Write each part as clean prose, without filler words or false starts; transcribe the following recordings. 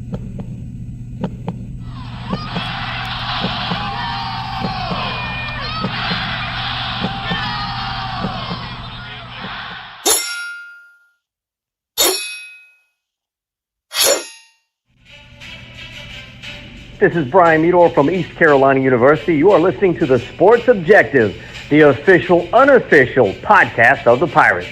This is Brian Meador from East Carolina University. You are listening to the Sports Objective, the official, unofficial podcast of the Pirates.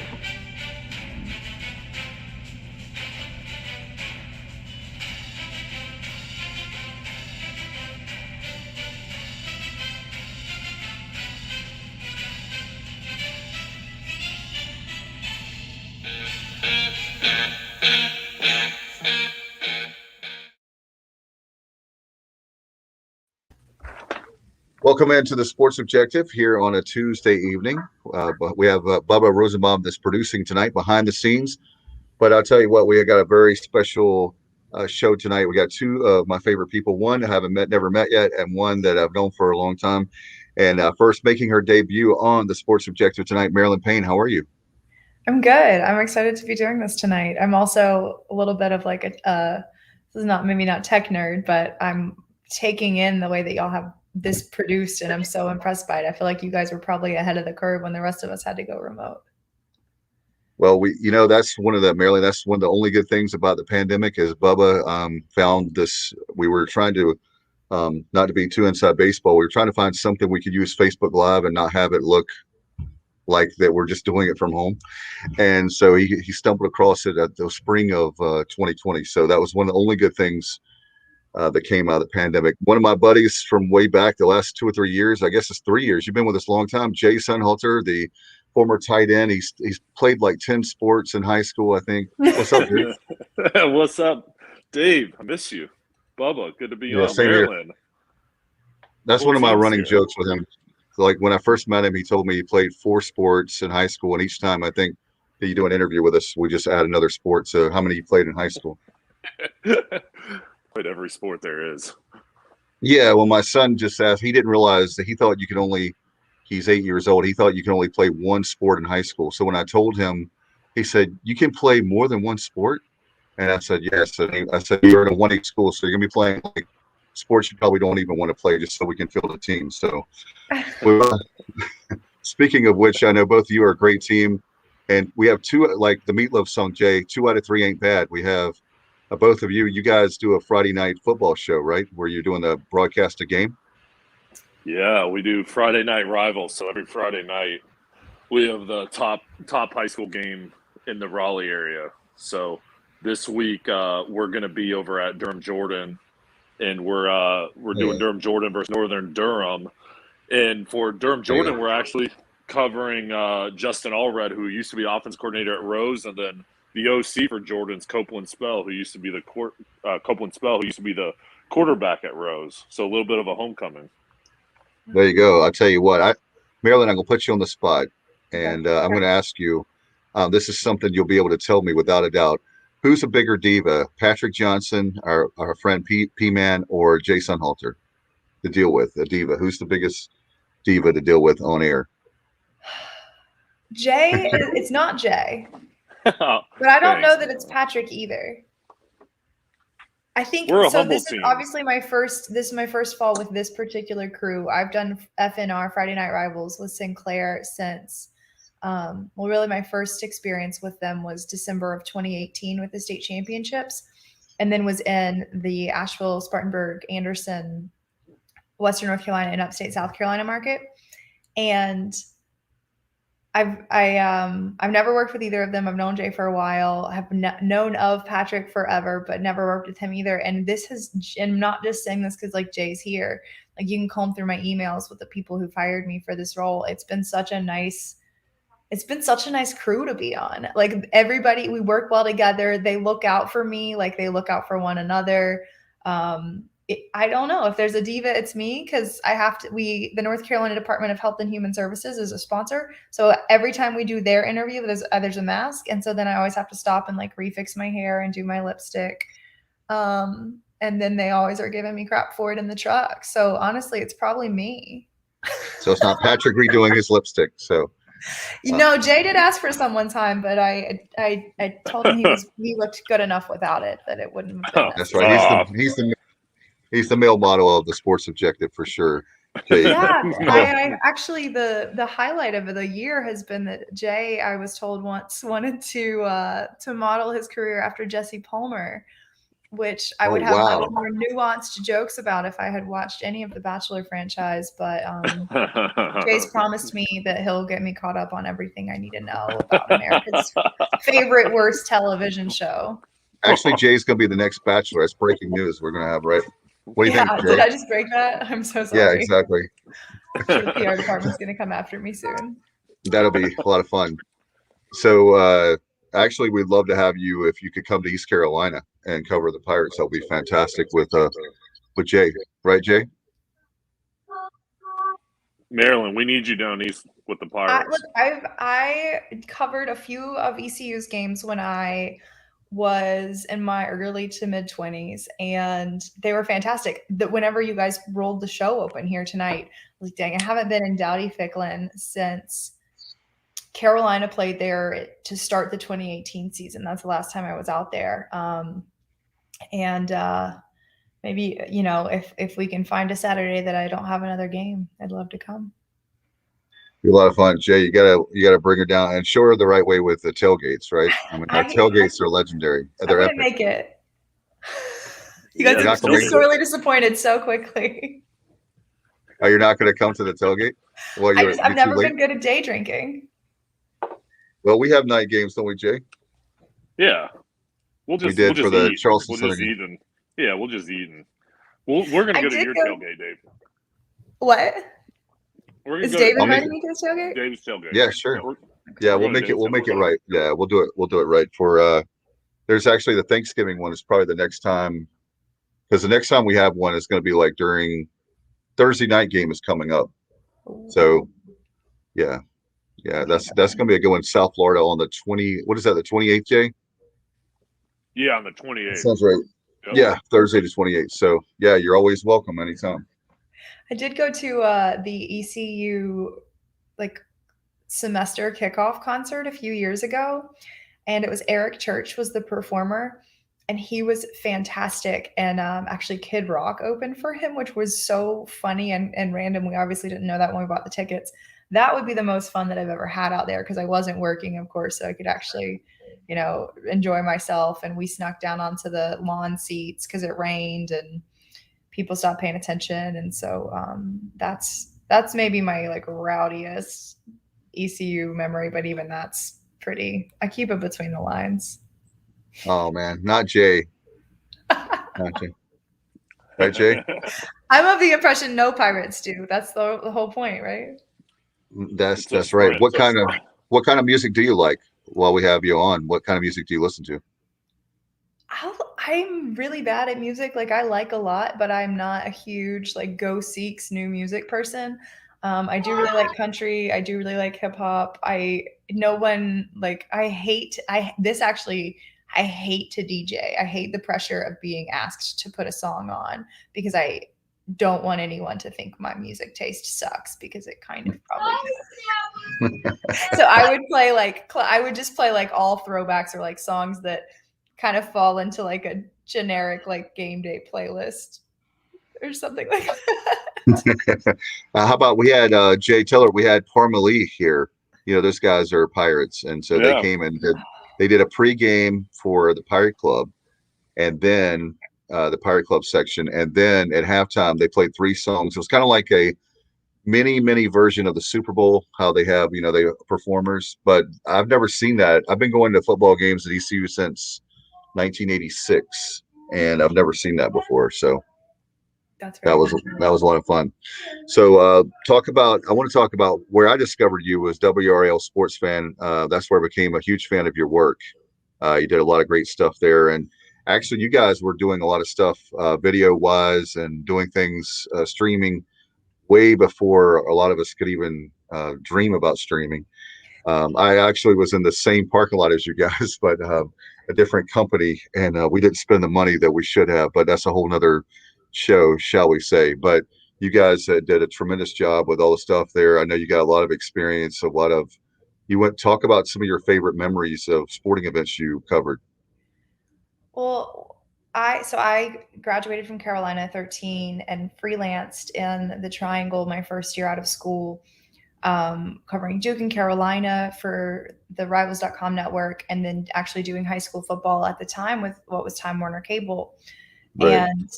Welcome into the Sports Objective here on a Tuesday evening. We have Bubba Rosenbaum that's producing tonight behind the scenes. But I'll tell you what, we got a very special show tonight. We got two of my favorite people, one I haven't never met yet, and one that I've known for a long time. And first, making her debut on the Sports Objective tonight, Marilyn Payne. How are you? I'm good. I'm excited to be doing this tonight. I'm also a little bit of like this is maybe not tech nerd, but I'm taking in the way that y'all have this produced, and I'm so impressed by it. I feel like you guys were probably ahead of the curve when the rest of us had to go remote. Well, that's one of the only good things about the pandemic is Bubba found this. We were trying to, not to be too inside baseball, we were trying to find something we could use Facebook Live and not have it look like that we're just doing it from home. And so he stumbled across it at the spring of 2020. So that was one of the only good things that came out of the pandemic. One of my buddies from way back, the last 2 or 3 years, I guess it's 3 years, you've been with us a long time, Jay Sonnhalter, the former tight end. He's played like 10 sports in high school, I think. What's up, dude? What's up, Dave? I miss you. Bubba, good to be on Maryland. That's one of my running jokes with him. Like when I first met him, he told me he played 4 sports in high school, and each time I think that you do an interview with us, we just add another sport. So how many you played in high school? Played every sport there is. Yeah, well, my son just asked. He didn't realize that he thought you could only. He's 8 years old. He thought you can only play one sport in high school. So when I told him, he said, "You can play more than one sport?" And I said, "Yes." And I said, "You're in a 1A school, so you're gonna be playing like sports you probably don't even want to play, just so we can field a team." So, speaking of which, I know both of you are a great team, and we have two, like the Meatloaf song, Jay. 2 out of 3 ain't bad. We have both of you. You guys do a Friday night football show, right? Where you're doing the broadcast a game. Yeah, we do Friday Night Rivals. So every Friday night, we have the top high school game in the Raleigh area. So this week we're going to be over at Durham Jordan, and we're doing Durham Jordan versus Northern Durham. And for Durham Jordan, we're actually covering Justin Allred, who used to be offense coordinator at Rose, and then the OC for Jordan's Copeland Spell, who used to be the quarterback at Rose. So a little bit of a homecoming. There you go. I'll tell you what, Marilyn, I'm going to put you on the spot, and I'm going to ask you, this is something you'll be able to tell me without a doubt. Who's a bigger diva, Patrick Johnson, our friend P-Man, or Jay Sonnhalter to deal with, a diva? Who's the biggest diva to deal with on air? Jay, it's not Jay. But I don't know that it's Patrick either. I think so. This is obviously my first. This is my first fall with this particular crew. I've done FNR Friday Night Rivals with Sinclair since. Really, my first experience with them was December of 2018 with the state championships, and then was in the Asheville, Spartanburg, Anderson, Western North Carolina, and upstate South Carolina market. And I've never worked with either of them. I've known Jay for a while. I've known of Patrick forever, but never worked with him either. And I'm not just saying this because like Jay's here. Like you can comb through my emails with the people who've hired me for this role. It's been such a nice crew to be on. Like everybody, we work well together. They look out for me, like they look out for one another. I don't know if there's a diva, it's me, because the North Carolina Department of Health and Human Services is a sponsor. So every time we do their interview, there's a mask. And so then I always have to stop and like refix my hair and do my lipstick. And then they always are giving me crap for it in the truck. So honestly, it's probably me. So it's not Patrick redoing his lipstick. So Jay did ask for some one time, but I told him he looked good enough without it that it wouldn't have been necessary. That's right. He's the male model of the Sports Objective for sure. Jay. Yeah, I actually the highlight of the year has been that Jay, I was told once, wanted to model his career after Jesse Palmer, which I would have much more nuanced jokes about if I had watched any of the Bachelor franchise. But Jay's promised me that he'll get me caught up on everything I need to know about America's favorite worst television show. Actually, Jay's going to be the next Bachelor. That's breaking news we're going to have, right? What do you think, Jay? Did I just break that? I'm so sorry. Yeah, exactly. I'm sure the PR department's going to come after me soon. That'll be a lot of fun. So, actually, we'd love to have you if you could come to East Carolina and cover the Pirates. That'll be fantastic with Jay, right, Jay? Marilyn, we need you down east with the Pirates. I covered a few of ECU's games when I was in my early to mid 20s, and they were fantastic. That whenever you guys rolled the show open here tonight, I was like, dang, I haven't been in Dowdy-Ficklin since Carolina played there to start the 2018 season. That's the last time I was out there. Maybe, if we can find a Saturday that I don't have another game, I'd love to come. Be a lot of fun, Jay. You gotta bring her down and show her the right way with the tailgates, right? I mean, tailgates are legendary. They're epic. Make it. You guys are sorely disappointed so quickly. Oh, you're not going to come to the tailgate? Well, I've never been good at day drinking. Well, we have night games, don't we, Jay? Yeah, we'll just eat. Charleston. We'll just eat and we'll just eat and we're gonna go to your tailgate, Dave. What? Is Dave inviting me to the tailgate? Dave's tailgate. Yeah, sure. Yeah, we'll make it right. Yeah, we'll do it right for. There's actually the Thanksgiving one is probably the next time, because the next time we have one is going to be like during Thursday night game is coming up. So, yeah, that's going to be a good one. South Florida on the 28th, Jay? Yeah, on the 28th. Sounds right. Yep. Yeah, Thursday to 28th. So, yeah, you're always welcome anytime. I did go to the ECU semester kickoff concert a few years ago, and it was Eric Church was the performer, and he was fantastic. And actually Kid Rock opened for him, which was so funny and random. We obviously didn't know that when we bought the tickets. That would be the most fun that I've ever had out there, because I wasn't working, of course, so I could actually enjoy myself. And we snuck down onto the lawn seats because it rained and people stopped paying attention. And so that's maybe my rowdiest ECU memory, but even that's pretty, I keep it between the lines. Oh man, not Jay. Not Jay. Right, Jay? I'm of the impression no Pirates do. That's the whole point, right? That's right. What kind of music do you like while we have you on? What kind of music do you listen to? I'm really bad at music. I like a lot, but I'm not a huge go seeks new music person. I do really like country. I do really like hip hop. I hate to DJ. I hate the pressure of being asked to put a song on, because I don't want anyone to think my music taste sucks, because it kind of probably does. So I would just play all throwbacks or songs that kind of fall into a generic game day playlist or something like that. How about we had Jay Tiller? We had Parmalee here. Those guys are Pirates, and so they came and did a pregame for the Pirate Club, and then the Pirate Club section, and then at halftime they played 3 songs. It was kind of like a mini version of the Super Bowl, how they have they performers. But I've never seen that. I've been going to football games at ECU since 1986, and I've never seen that before. So that was a lot of fun. So I want to talk about where I discovered you was WRAL Sports Fan. That's where I became a huge fan of your work. You did a lot of great stuff there, and actually you guys were doing a lot of stuff video wise and doing things streaming way before a lot of us could even dream about streaming. I actually was in the same parking lot as you guys, but a different company, and we didn't spend the money that we should have, but that's a whole nother show, shall we say. But you guys did a tremendous job with all the stuff there. I know you got a lot of experience, a lot of talk about some of your favorite memories of sporting events you covered. Well, I graduated from Carolina 13 and freelanced in the Triangle my first year out of school, covering Duke and Carolina for the Rivals.com network, and then actually doing high school football at the time with what was Time Warner Cable. Right. And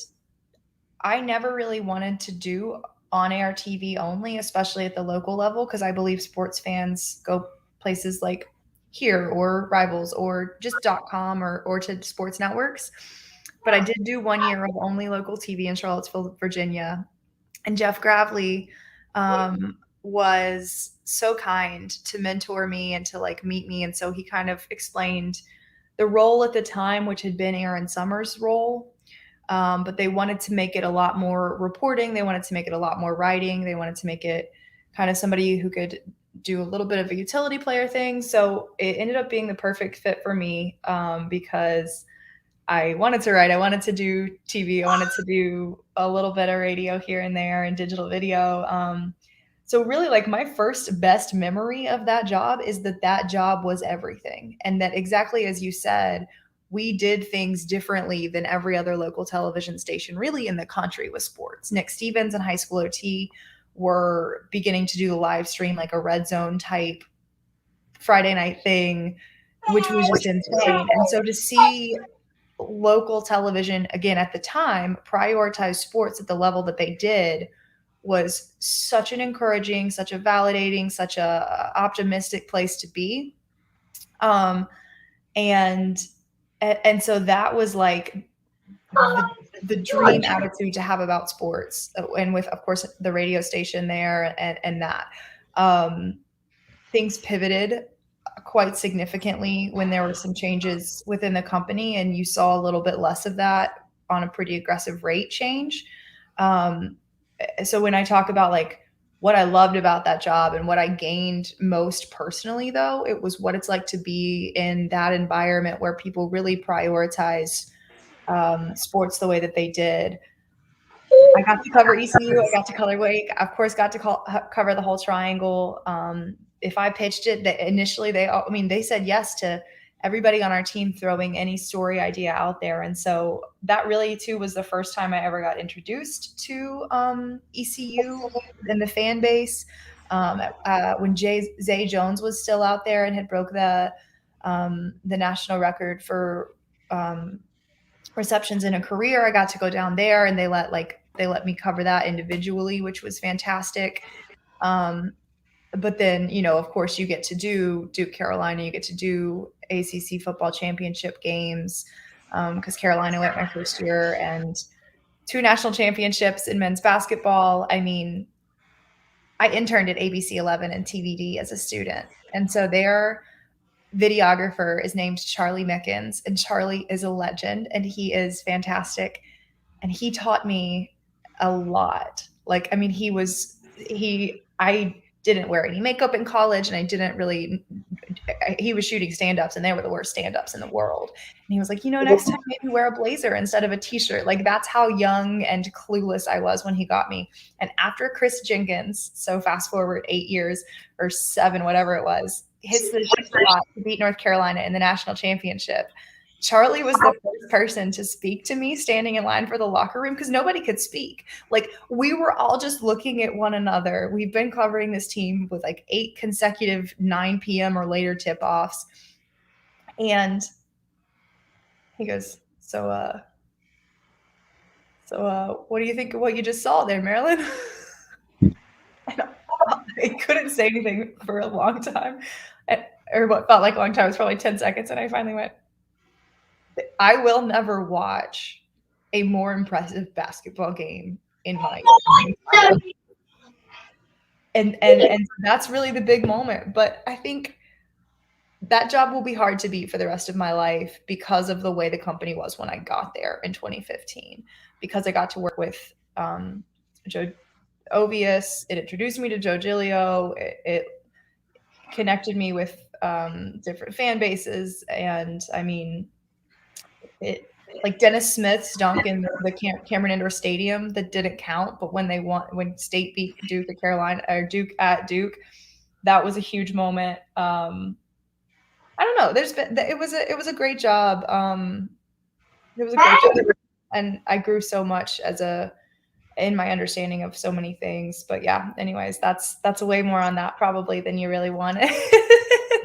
I never really wanted to do on-air TV only, especially at the local level, because I believe sports fans go places like here or Rivals or just .com or to sports networks. But I did do 1 year of only local TV in Charlottesville, Virginia. And Jeff Gravely was so kind to mentor me and to like meet me. And so he kind of explained the role at the time, which had been Aaron Summers' role. But they wanted to make it a lot more reporting. They wanted to make it a lot more writing. They wanted to make it kind of somebody who could do a little bit of a utility player thing. So it ended up being the perfect fit for me because I wanted to write. I wanted to do TV. I wanted to do a little bit of radio here and there and digital video. So really, like, my first best memory of that job is that job was everything. And that, exactly as you said, we did things differently than every other local television station really in the country with sports. Nick Stevens and High School OT were beginning to do the live stream, like a Red Zone type Friday night thing, which was just insane. And so to see local television, again, at the time, prioritize sports at the level that they did was such an encouraging, such a validating, such a optimistic place to be. And so that was like the dream attitude to have about sports, and with, of course, the radio station there and that. Things pivoted quite significantly when there were some changes within the company, and you saw a little bit less of that on a pretty aggressive rate change. So when I talk about like what I loved about that job and what I gained most personally, though, it was what it's like to be in that environment where people really prioritize sports the way that they did. I got to cover ECU. I got to color Wake. Of course, got to cover the whole Triangle. If I pitched it, initially they said yes to everybody on our team throwing any story idea out there. And so that really too was the first time I ever got introduced to ECU and the fan base. When Zay Jones was still out there and had broke the national record for receptions in a career, I got to go down there, and they let me cover that individually, which was fantastic. But then, of course, you get to do Duke Carolina, you get to do ACC football championship games, because Carolina went my first year, and 2 national championships in men's basketball. I mean, I interned at ABC 11 and TVD as a student. And so their videographer is named Charlie Mickens, and Charlie is a legend, and he is fantastic. And he taught me a lot. Like, I mean, I didn't wear any makeup in college, and he was shooting stand-ups, and they were the worst stand-ups in the world. And he was like, next time maybe wear a blazer instead of a t-shirt. Like, that's how young and clueless I was when he got me. And after Chris Jenkins, so fast forward 8 years or 7, whatever it was, hits the shot to beat North Carolina in the national championship, Charlie was the first person to speak to me standing in line for the locker room, because nobody could speak. Like, we were all just looking at one another. We've been covering this team with like 8 consecutive 9 p.m. or later tip-offs. And he goes, so what do you think of what you just saw there, Marilyn? And I couldn't say anything for a long time, or what felt like a long time. It was probably 10 seconds. And I finally went, I will never watch a more impressive basketball game in my life. And that's really the big moment. But I think that job will be hard to beat for the rest of my life because of the way the company was when I got there in 2015. Because I got to work with Joe Ovius. It introduced me to Joe Giglio. It connected me with different fan bases. And I mean, like Dennis Smith's dunk in the Cameron Indoor Stadium that didn't count, but when State beat Duke at Carolina, or Duke at Duke, that was a huge moment. I don't know. It was a great job. It was a great job, and I grew so much in my understanding of so many things. But yeah, anyways, that's way more on that probably than you really wanted.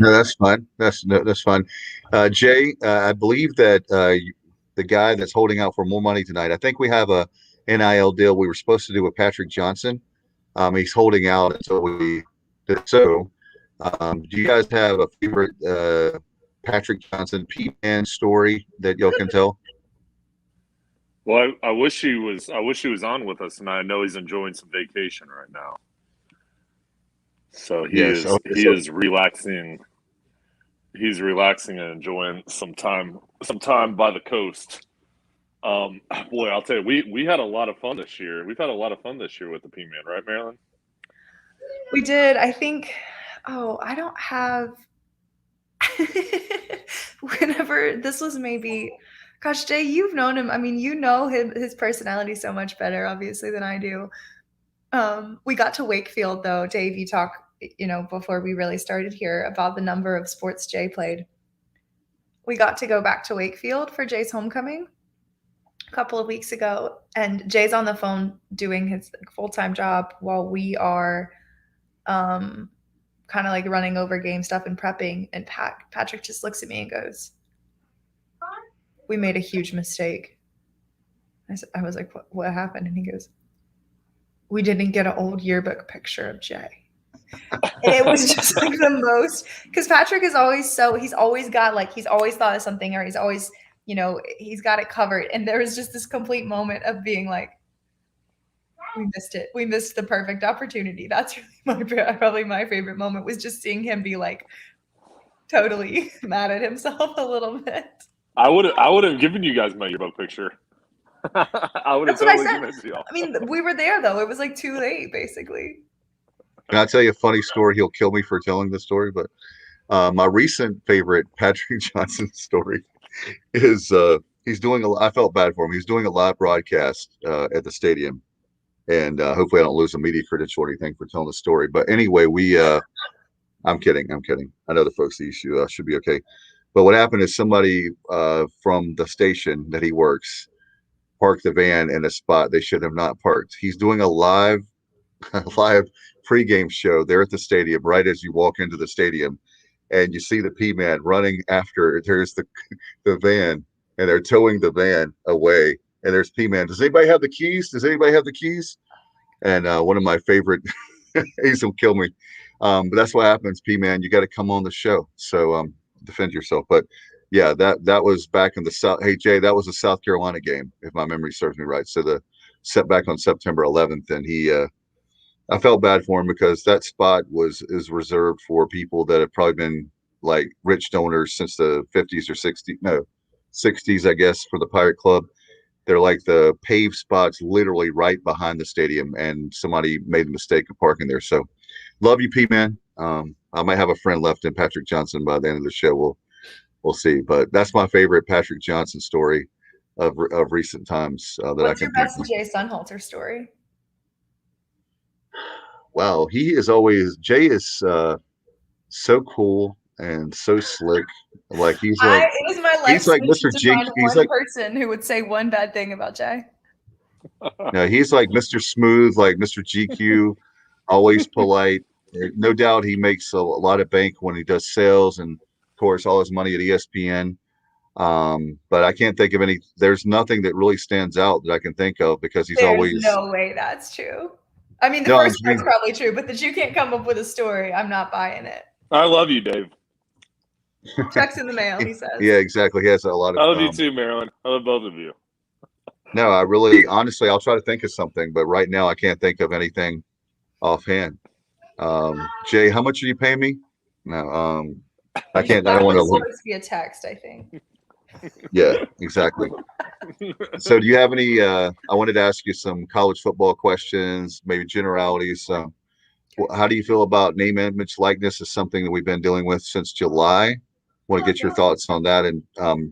No, that's fine. That's fine. Jay, I believe that the guy that's holding out for more money tonight, I think we have a NIL deal we were supposed to do with Patrick Johnson. He's holding out until we did so. Do you guys have a favorite Patrick Johnson P-Man story that y'all can tell? Well, I wish he was on with us, and I know he's enjoying some vacation right now. So he is relaxing. He's relaxing and enjoying some time by the coast. Boy, I'll tell you, we had a lot of fun this year. We've had a lot of fun this year with the P-Man, right, Marilyn? We did. I think. Oh, I don't have. Whenever this was maybe, gosh, Jay, you've known him. I mean, you know his personality so much better, obviously, than I do. We got to Wakefield, though. Dave, you talk, before we really started here about the number of sports Jay played. We got to go back to Wakefield for Jay's homecoming a couple of weeks ago, and Jay's on the phone doing his full-time job while we are kind of like running over game stuff and prepping, and Patrick just looks at me and goes, "We made a huge mistake." I was like, what happened? And he goes, "We didn't get an old yearbook picture of Jay." And it was just like the most, because Patrick is always he's always thought of something, or he's always, he's got it covered. And there was just this complete moment of being like, we missed it. We missed the perfect opportunity. That's really probably my favorite moment, was just seeing him be like totally mad at himself a little bit. I would have given you guys my yearbook picture. I would have totally given it to y'all. I mean, we were there though. It was like too late, basically. Can I tell you a funny story? He'll kill me for telling the story, but my recent favorite Patrick Johnson story is he's doing I felt bad for him. He's doing a live broadcast at the stadium. And hopefully I don't lose a media credential or anything for telling the story. But anyway, I'm kidding. I know the folks at ECU should be okay. But what happened is somebody from the station that he works parked the van in a spot they should have not parked. He's doing a live pregame show there at the stadium right as you walk into the stadium. And you see the P-Man running after. There's the van, and they're towing the van away. And there's P-Man. Does anybody have the keys? And one of my favorite, he's going to kill me. But that's what happens, P-Man. You got to come on the show. So defend yourself. But yeah, that was back in the South. Hey, Jay, that was a South Carolina game, if my memory serves me right. So the set back on September 11th. And I felt bad for him because that spot is reserved for people that have probably been like rich donors since the 50s or 60s, I guess, for the Pirate Club. They're like the paved spots literally right behind the stadium, and somebody made the mistake of parking there. So love you, P-Man. I might have a friend left in Patrick Johnson by the end of the show. We'll see. But that's my favorite Patrick Johnson story of recent times that I can think of. What's your best Jay Sonnhalter story? Wow, Jay is so cool and so slick. Like he's like Mr. G. He's like person who would say one bad thing about Jay. No, he's like Mr. Smooth, like Mr. GQ, always polite. No doubt he makes a lot of bank when he does sales, and of course all his money at ESPN. But I can't think of any. There's nothing that really stands out that I can think of because he's always. No way that's true. I mean, the first part's probably true, but that you can't come up with a story, I'm not buying it. I love you, Dave. Check's in the mail, he says. Yeah, exactly. He has a lot of. I love you too, Marilyn. I love both of you. No, I really, honestly, I'll try to think of something, but right now I can't think of anything offhand. Jay, how much are you paying me? No, I can't. I don't want to. Supposed to be a text, I think. Yeah, exactly. So do you have any I wanted to ask you some college football questions, maybe generalities. How do you feel about name, image, likeness is something that we've been dealing with since July? Want to get your thoughts on that. And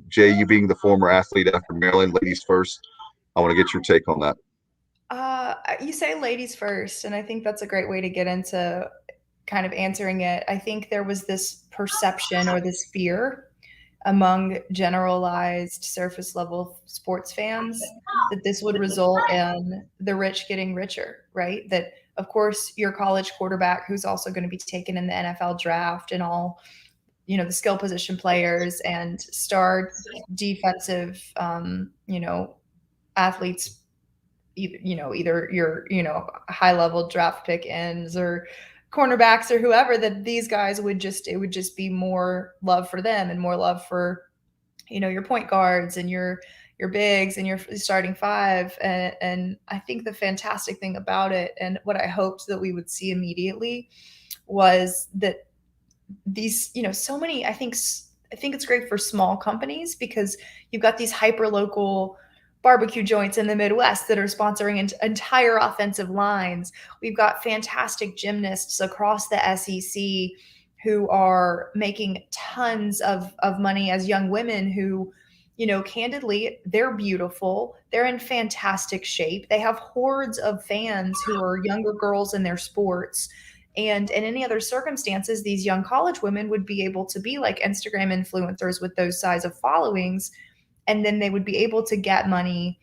Jay, you being the former athlete after Maryland, ladies first, I want to get your take on that. You say ladies first, and I think that's a great way to get into kind of answering it, I think there was this perception or this fear among generalized surface level sports fans that this would result in the rich getting richer, right? That of course your college quarterback who's also going to be taken in the NFL draft and all, the skill position players and star defensive, athletes, either your, high level draft pick ends or cornerbacks or whoever, that these guys it would just be more love for them and more love for, your point guards and your bigs and your starting five. And I think the fantastic thing about it, and what I hoped that we would see immediately, was that these, so many, I think it's great for small companies because you've got these hyper local barbecue joints in the Midwest that are sponsoring entire offensive lines. We've got fantastic gymnasts across the SEC who are making tons of money as young women who, candidly, they're beautiful. They're in fantastic shape. They have hordes of fans who are younger girls in their sports. And in any other circumstances, these young college women would be able to be like Instagram influencers with those size of followings. And then they would be able to get money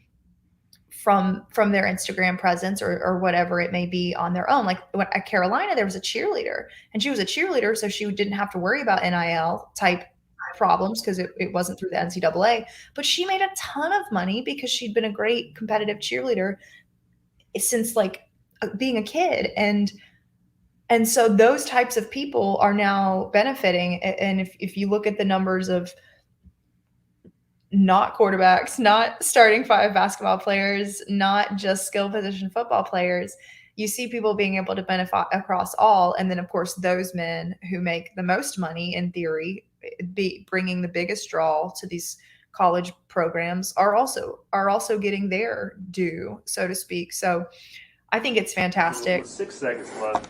from their Instagram presence or whatever it may be on their own. Like at Carolina, there was a cheerleader, and she was a cheerleader, so she didn't have to worry about NIL type problems because it wasn't through the NCAA. But she made a ton of money because she'd been a great competitive cheerleader since like being a kid. And so those types of people are now benefiting. And if you look at the numbers of not quarterbacks, not starting five basketball players, not just skill position football players, you see people being able to benefit across all. And then, of course, those men who make the most money, in theory, bringing the biggest draw to these college programs are also getting their due, so to speak. So I think it's fantastic. 6 seconds left.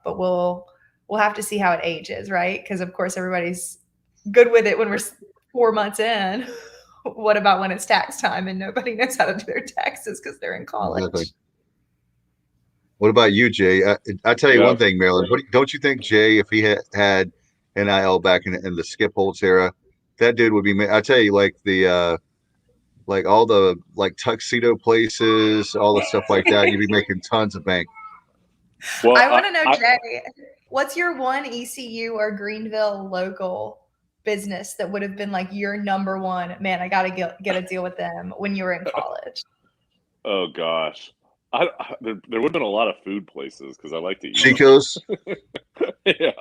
But we'll have to see how it ages, right? Because of course everybody's good with it when we're 4 months in. What about when it's tax time and nobody knows how to do their taxes because they're in college? Exactly. What about you, Jay? I tell you one thing, Marilyn. Don't you think Jay, if he had NIL back in the Skip Holtz era, that dude would be? I tell you, like the like all the like tuxedo places, all the stuff like that, you'd be making tons of bank. Well, I want to know, Jay, what's your one ECU or Greenville local business that would have been like your number one? Man, I got to get a deal with them when you were in college. Oh gosh, there would have been a lot of food places because I like to eat. Chico's. Yeah,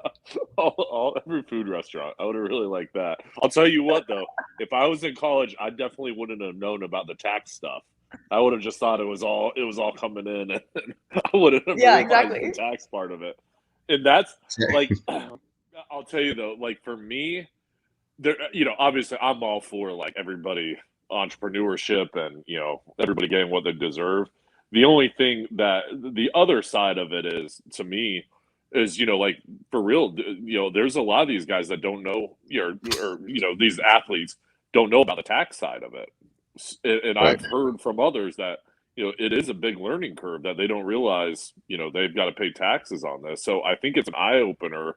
every food restaurant. I would have really liked that. I'll tell you what though, if I was in college, I definitely wouldn't have known about the tax stuff. I would have just thought it was all coming in, and I wouldn't have realized the tax part of it. And that's like, I'll tell you though, like for me, there, obviously I'm all for like everybody entrepreneurship and everybody getting what they deserve. The only thing that the other side of it is, to me, is like for real, there's a lot of these guys that don't know, or these athletes don't know about the tax side of it. And I've heard from others that, it is a big learning curve that they don't realize, they've got to pay taxes on this. So I think it's an eye opener,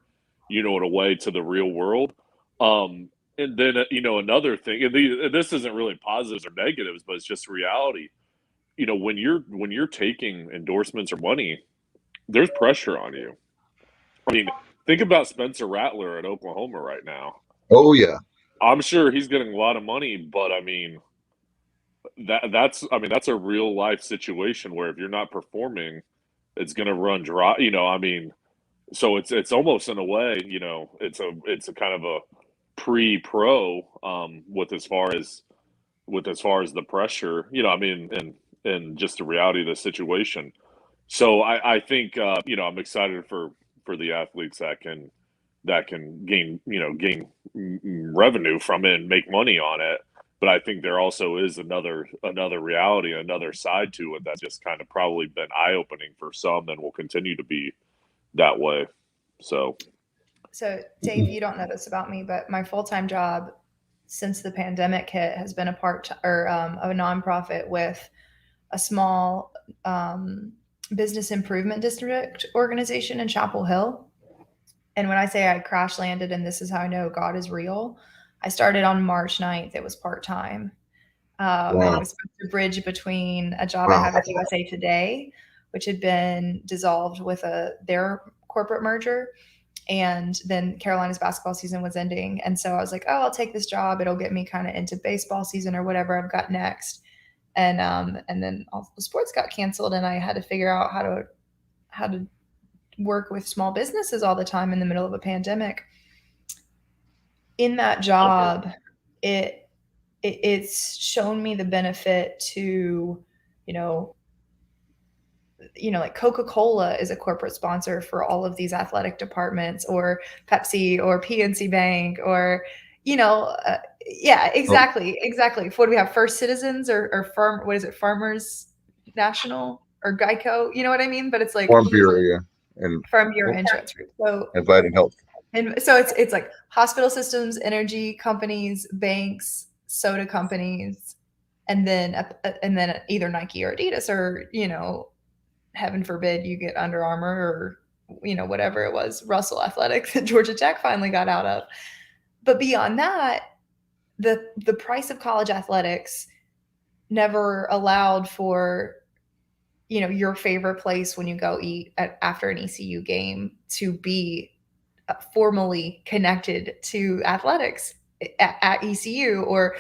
in a way to the real world. And then, another thing, and this isn't really positives or negatives, but it's just reality. When you're taking endorsements or money, there's pressure on you. I mean, think about Spencer Rattler at Oklahoma right now. Oh yeah. I'm sure he's getting a lot of money, but I mean, that's a real life situation where if you're not performing, it's going to run dry. So it's almost in a way, it's a kind of a pre-pro with as far as the pressure, and just the reality of the situation. So I think I'm excited for the athletes that can gain revenue from it and make money on it. But I think there also is another reality, another side to it that's just kind of probably been eye-opening for some and will continue to be that way. So Dave, you don't know this about me, but my full-time job since the pandemic hit has been a nonprofit with a small business improvement district organization in Chapel Hill. And when I say I crash landed and this is how I know God is real, I started on March 9th. It was part-time. Wow. And it was supposed to bridge between a job I had with USA Today, which had been dissolved with their corporate merger. And then Carolina's basketball season was ending. And so I was like, oh, I'll take this job. It'll get me kind of into baseball season or whatever I've got next. And then all the sports got canceled and I had to figure out how to work with small businesses all the time in the middle of a pandemic. In that job, it's shown me the benefit to, like Coca-Cola is a corporate sponsor for all of these athletic departments, or Pepsi or PNC Bank, or, yeah, exactly. What do we have? First Citizens or Farm? What is it? Farmers National or Geico? You know what I mean? But it's like Farm Bureau, yeah, and Farm Bureau Insurance Group. So Inviting Health. And so it's like hospital systems, energy companies, banks, soda companies, and then either Nike or Adidas, or heaven forbid you get Under Armour or whatever it was, Russell Athletics that Georgia Tech finally got out of. But beyond that, the price of college athletics never allowed for your favorite place when you go eat after an ECU game to be formally connected to athletics at ECU, or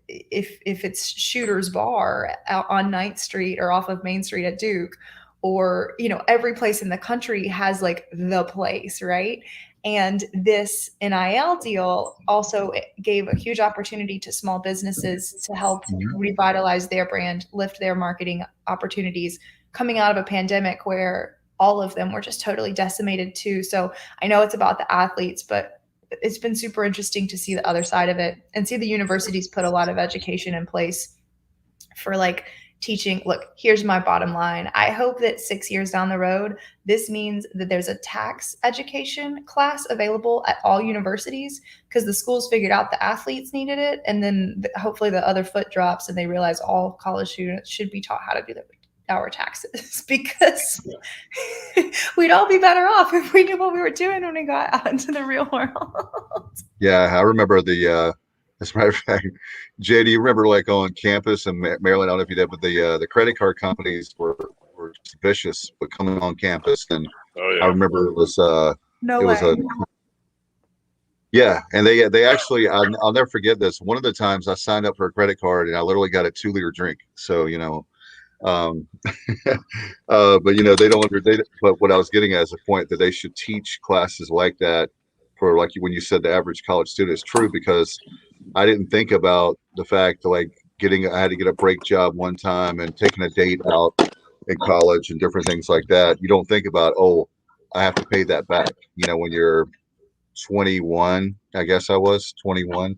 if it's Shooter's Bar out on 9th Street or off of Main Street at Duke, or every place in the country has like the place, right? And this NIL deal also gave a huge opportunity to small businesses to help revitalize their brand, lift their marketing opportunities coming out of a pandemic where all of them were just totally decimated too. So I know it's about the athletes, but it's been super interesting to see the other side of it and see the universities put a lot of education in place for like teaching. Look, here's my bottom line. I hope that 6 years down the road, this means that there's a tax education class available at all universities, because the schools figured out the athletes needed it. And then hopefully the other foot drops and they realize all college students should be taught how to do our taxes, because we'd all be better off if we knew what we were doing when we got out into the real world. Yeah, I remember as a matter of fact, Jay, do you remember like on campus, and Marilyn, I don't know if you did, but the credit card companies were vicious, but coming on campus, and I remember it was yeah, and they actually, I'll never forget this. One of the times I signed up for a credit card and I literally got a 2-liter drink. So but they don't but what I was getting at is a point that they should teach classes like that for, like when you said the average college student. Is true, because I didn't think about the fact like I had to get a break job one time and taking a date out in college and different things like that. You don't think about, oh, I have to pay that back, when you're 21. I guess I was 21,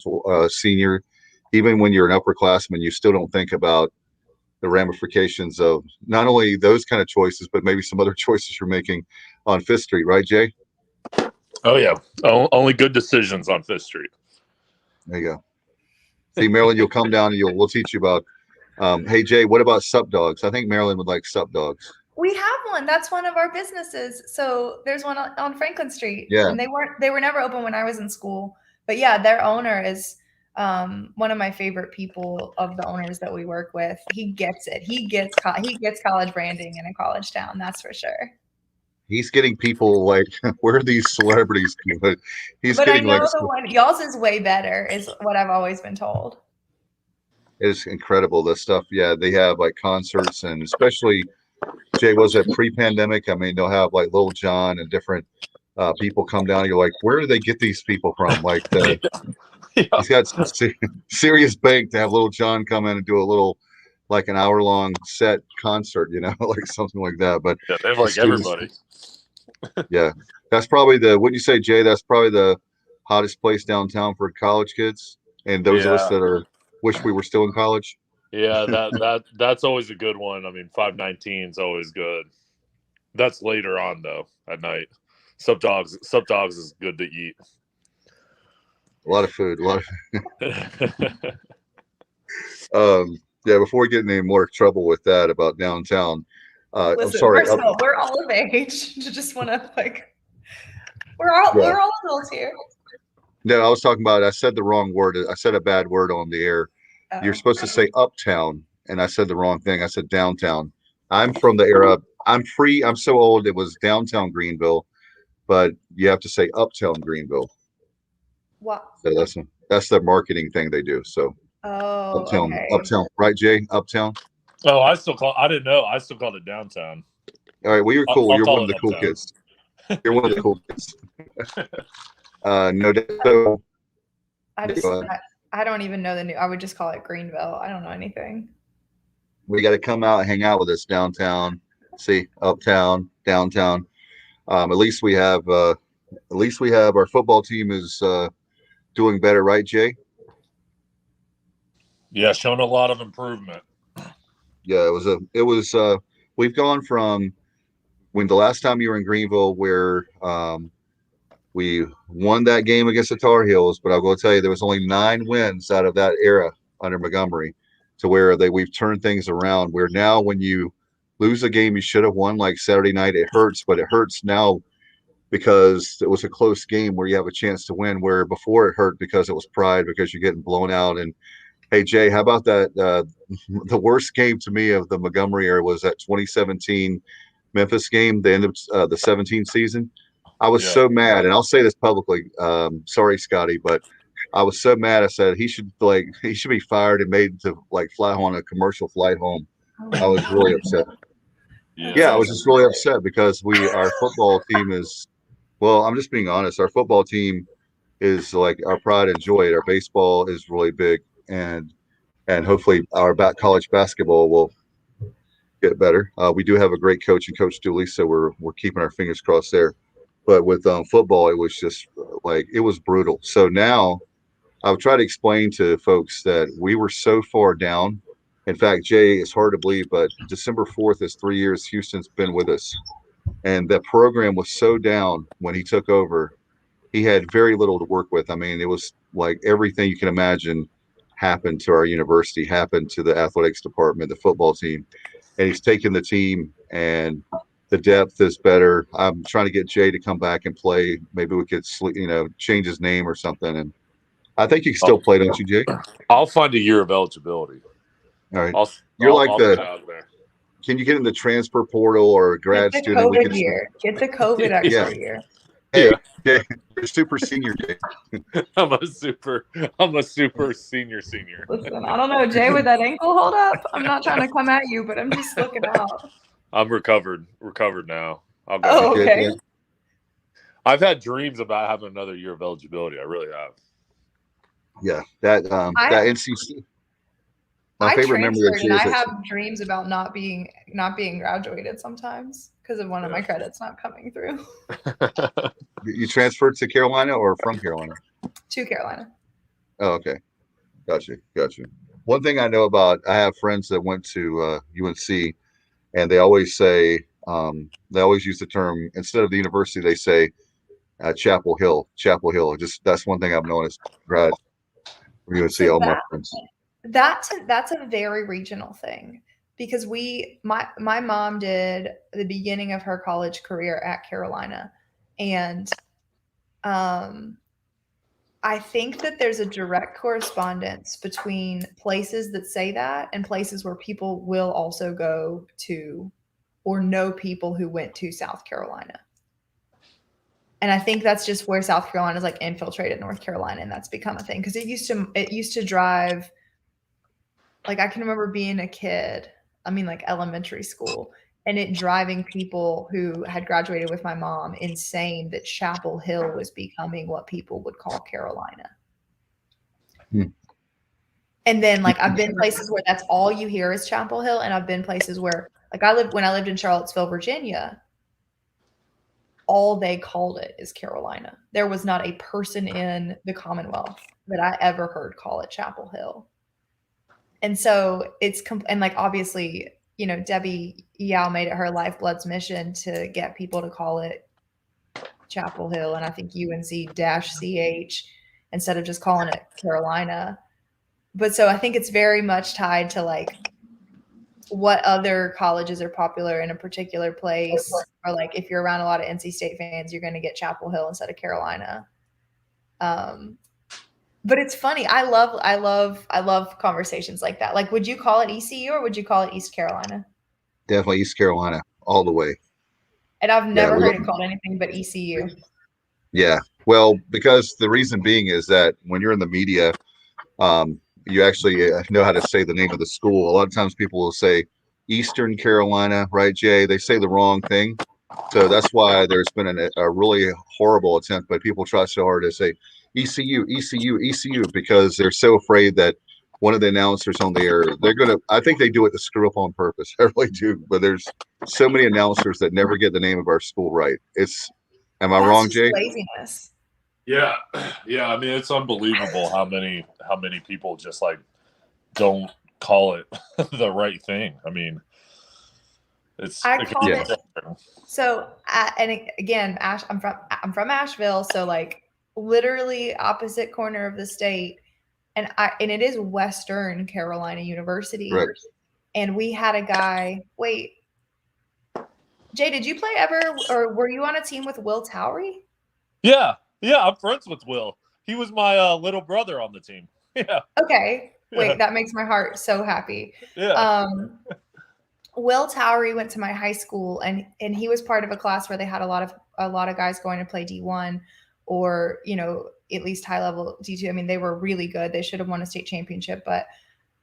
senior. Even when you're an upperclassman, you still don't think about the ramifications of not only those kind of choices, but maybe some other choices you're making on Fifth Street, right, Jay? Oh yeah, only good decisions on Fifth Street. There you go. See, Marilyn, you'll come down and we'll teach you about. Hey, Jay, what about Sup Dogs? I think Marilyn would like Sup Dogs. We have one. That's one of our businesses. So there's one on Franklin Street. Yeah. And they were never open when I was in school. But yeah, their owner is one of my favorite people of the owners that we work with. He gets it. He gets college branding in a college town. That's for sure. He's getting people like, where are these celebrities? But I know the one, y'all's is way better, is what I've always been told. It's incredible, the stuff. Yeah, they have like concerts, and especially, Jay, was it pre-pandemic? I mean, they'll have like Lil Jon and different people come down. And you're like, where do they get these people from? Like, he's got serious bank to have Lil Jon come in and do a little, like an hour-long set concert, like something like that. But yeah, they have like everybody. Yeah, that's probably wouldn't you say, Jay? That's probably the hottest place downtown for college kids, and those of us that wish we were still in college. Yeah, that's always a good one. I mean, 519 is always good. That's later on though, at night. Sup Dogs is good to eat. A lot of food. Yeah, before we get in any more trouble with that about downtown, Listen, I'm sorry. we're all of age to just want to like. We're all adults here. No, I was talking about. I said the wrong word. I said a bad word on the air. Oh. You're supposed to say uptown, and I said the wrong thing. I said downtown. I'm from the era. I'm so old. It was downtown Greenville, but you have to say uptown Greenville. What? So that's the marketing thing they do. So uptown, right, Jay? Uptown. Oh, I didn't know. I still called it downtown. All right. Well, you're cool. You're one of the cool uptown. kids. You're one of the cool kids. No doubt. I don't even know the new. I would just call it Greenville. I don't know anything. We got to come out and hang out with us downtown. See, uptown, downtown. At least we have our football team is doing better, right, Jay? Yeah, showing a lot of improvement. Yeah, it was we've gone from when the last time you were in Greenville where we won that game against the Tar Heels, but I'll go tell you there was only 9 wins out of that era under Montgomery to where we've turned things around, where now when you lose a game you should have won like Saturday night, it hurts, but it hurts now because it was a close game where you have a chance to win, where before it hurt because it was pride, because you're getting blown out. And hey, Jay, how about that? The worst game to me of the Montgomery era was that 2017 Memphis game, the end of the 17 season. I was so mad, and I'll say this publicly. Sorry, Scotty, but I was so mad. I said he should be fired and made to like fly on a commercial flight home. I was really upset. Yeah, I was just really upset because our football team is, well, I'm just being honest. Our football team is like our pride and joy. Our baseball is really big, and hopefully our college basketball will get better. We do have a great coach in Coach Dooley, so we're keeping our fingers crossed there. But with football, it was just like it was brutal. So now I've tried to explain to folks that we were so far down. In fact, Jay, it's hard to believe, but December 4th is 3 years Houston's been with us. And the program was so down when he took over. He had very little to work with. I mean, it was like everything you can imagine happened to our university, happened to the athletics department, the football team. And he's taken the team, and the depth is better. I'm trying to get Jay to come back and play. Maybe we could, change his name or something. And I think you can still play, don't you, Jay? I'll find a year of eligibility. All right. I'll can you get in the transfer portal or a grad student? Get the COVID extra year. Hey, Jay, you're super senior, Jay. I'm a super senior. Listen, I don't know, Jay, with that ankle hold up. I'm not trying to come at you, but I'm just looking out. I'm recovered now. I'll go. Oh, okay. I've had dreams about having another year of eligibility. I really have. Yeah, that NCC. My favorite memory of I have dreams about not being graduated sometimes because of one of my credits not coming through. You transferred to Carolina or from Carolina? To Carolina. Oh, okay. Got you. One thing I know I have friends that went to UNC, and they always say, they always use the term, instead of the university, they say Chapel Hill. That's one thing I've noticed. Right. UNC, all my friends. That's a very regional thing because my mom did the beginning of her college career at Carolina, and I think that there's a direct correspondence between places that say that and places where people will also go to or know people who went to South Carolina. And I think that's just where South Carolina is like infiltrated North Carolina, and that's become a thing because it used to drive. Like I can remember being a kid, like elementary school, and it driving people who had graduated with my mom insane that Chapel Hill was becoming what people would call Carolina. And then like I've been places where that's all you hear is Chapel Hill, and I've been places where like when I lived in Charlottesville, Virginia, all they called it is Carolina. There was not a person in the Commonwealth that I ever heard call it Chapel Hill. And so and like, obviously, Debbie Yao made it her lifeblood's mission to get people to call it Chapel Hill. And I think UNC-CH instead of just calling it Carolina. But so I think it's very much tied to like what other colleges are popular in a particular place, or like if you're around a lot of NC State fans, you're going to get Chapel Hill instead of Carolina. But it's funny. I love conversations like that. Like, would you call it ECU or would you call it East Carolina? Definitely East Carolina all the way. And I've never heard it called anything but ECU. Yeah. Well, because the reason being is that when you're in the media, you actually know how to say the name of the school. A lot of times people will say Eastern Carolina, right, Jay? They say the wrong thing. So that's why there's been a really horrible attempt, but people try so hard to say ECU, ECU, ECU, because they're so afraid that one of the announcers on the air, I think they do it to screw up on purpose. I really do. But there's so many announcers that never get the name of our school right. Am I wrong, Jay? Laziness. Yeah. Yeah. I mean, it's unbelievable how many people just like don't call it the right thing. I mean, I call it. So, and again, I'm from Asheville, so like literally opposite corner of the state, and it is Western Carolina University. Right. And we had a guy. Wait, Jay, did you play ever, or were you on a team with Will Towery? Yeah, I'm friends with Will. He was my little brother on the team. Yeah. Okay. Wait, that makes my heart so happy. Yeah. Will Towery went to my high school, and he was part of a class where they had a lot of guys going to play D1 or, at least high level D2. I mean, they were really good. They should have won a state championship. But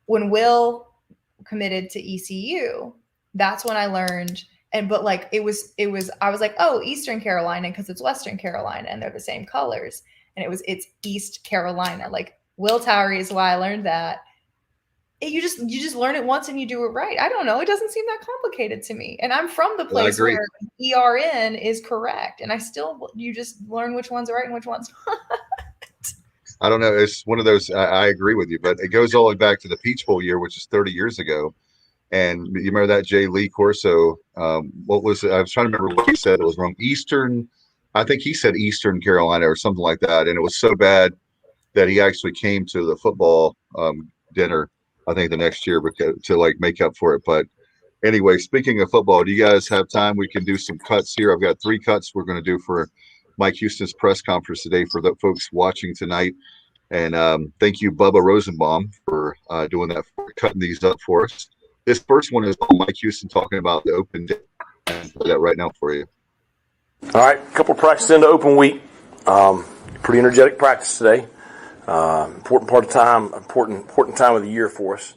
when Will committed to ECU, that's when I learned. But like, I was like, oh, Eastern Carolina, because it's Western Carolina and they're the same colors. And it's East Carolina. Like, Will Towery is why I learned that. You just learn it once and you do it right. I don't know. It doesn't seem that complicated to me. And I'm from the place where ERN is correct. And you just learn which ones are right and which ones not. I don't know. It's one of those, I agree with you, but it goes all the way back to the Peach Bowl year, which is 30 years ago. And you remember that Jay Lee Corso? What was it? I was trying to remember what he said. It was wrong. I think he said Eastern Carolina or something like that. And it was so bad that he actually came to the football dinner, I think the next year, to like make up for it. But anyway, speaking of football, do you guys have time? We can do some cuts here. I've got 3 cuts we're going to do for Mike Houston's press conference today for the folks watching tonight. And thank you, Bubba Rosenbaum, for doing that, for cutting these up for us. This first one is on Mike Houston talking about the open day. I'll play that right now for you. All right, a couple of practices into open week. Pretty energetic practice today. Important part of time, important time of the year for us,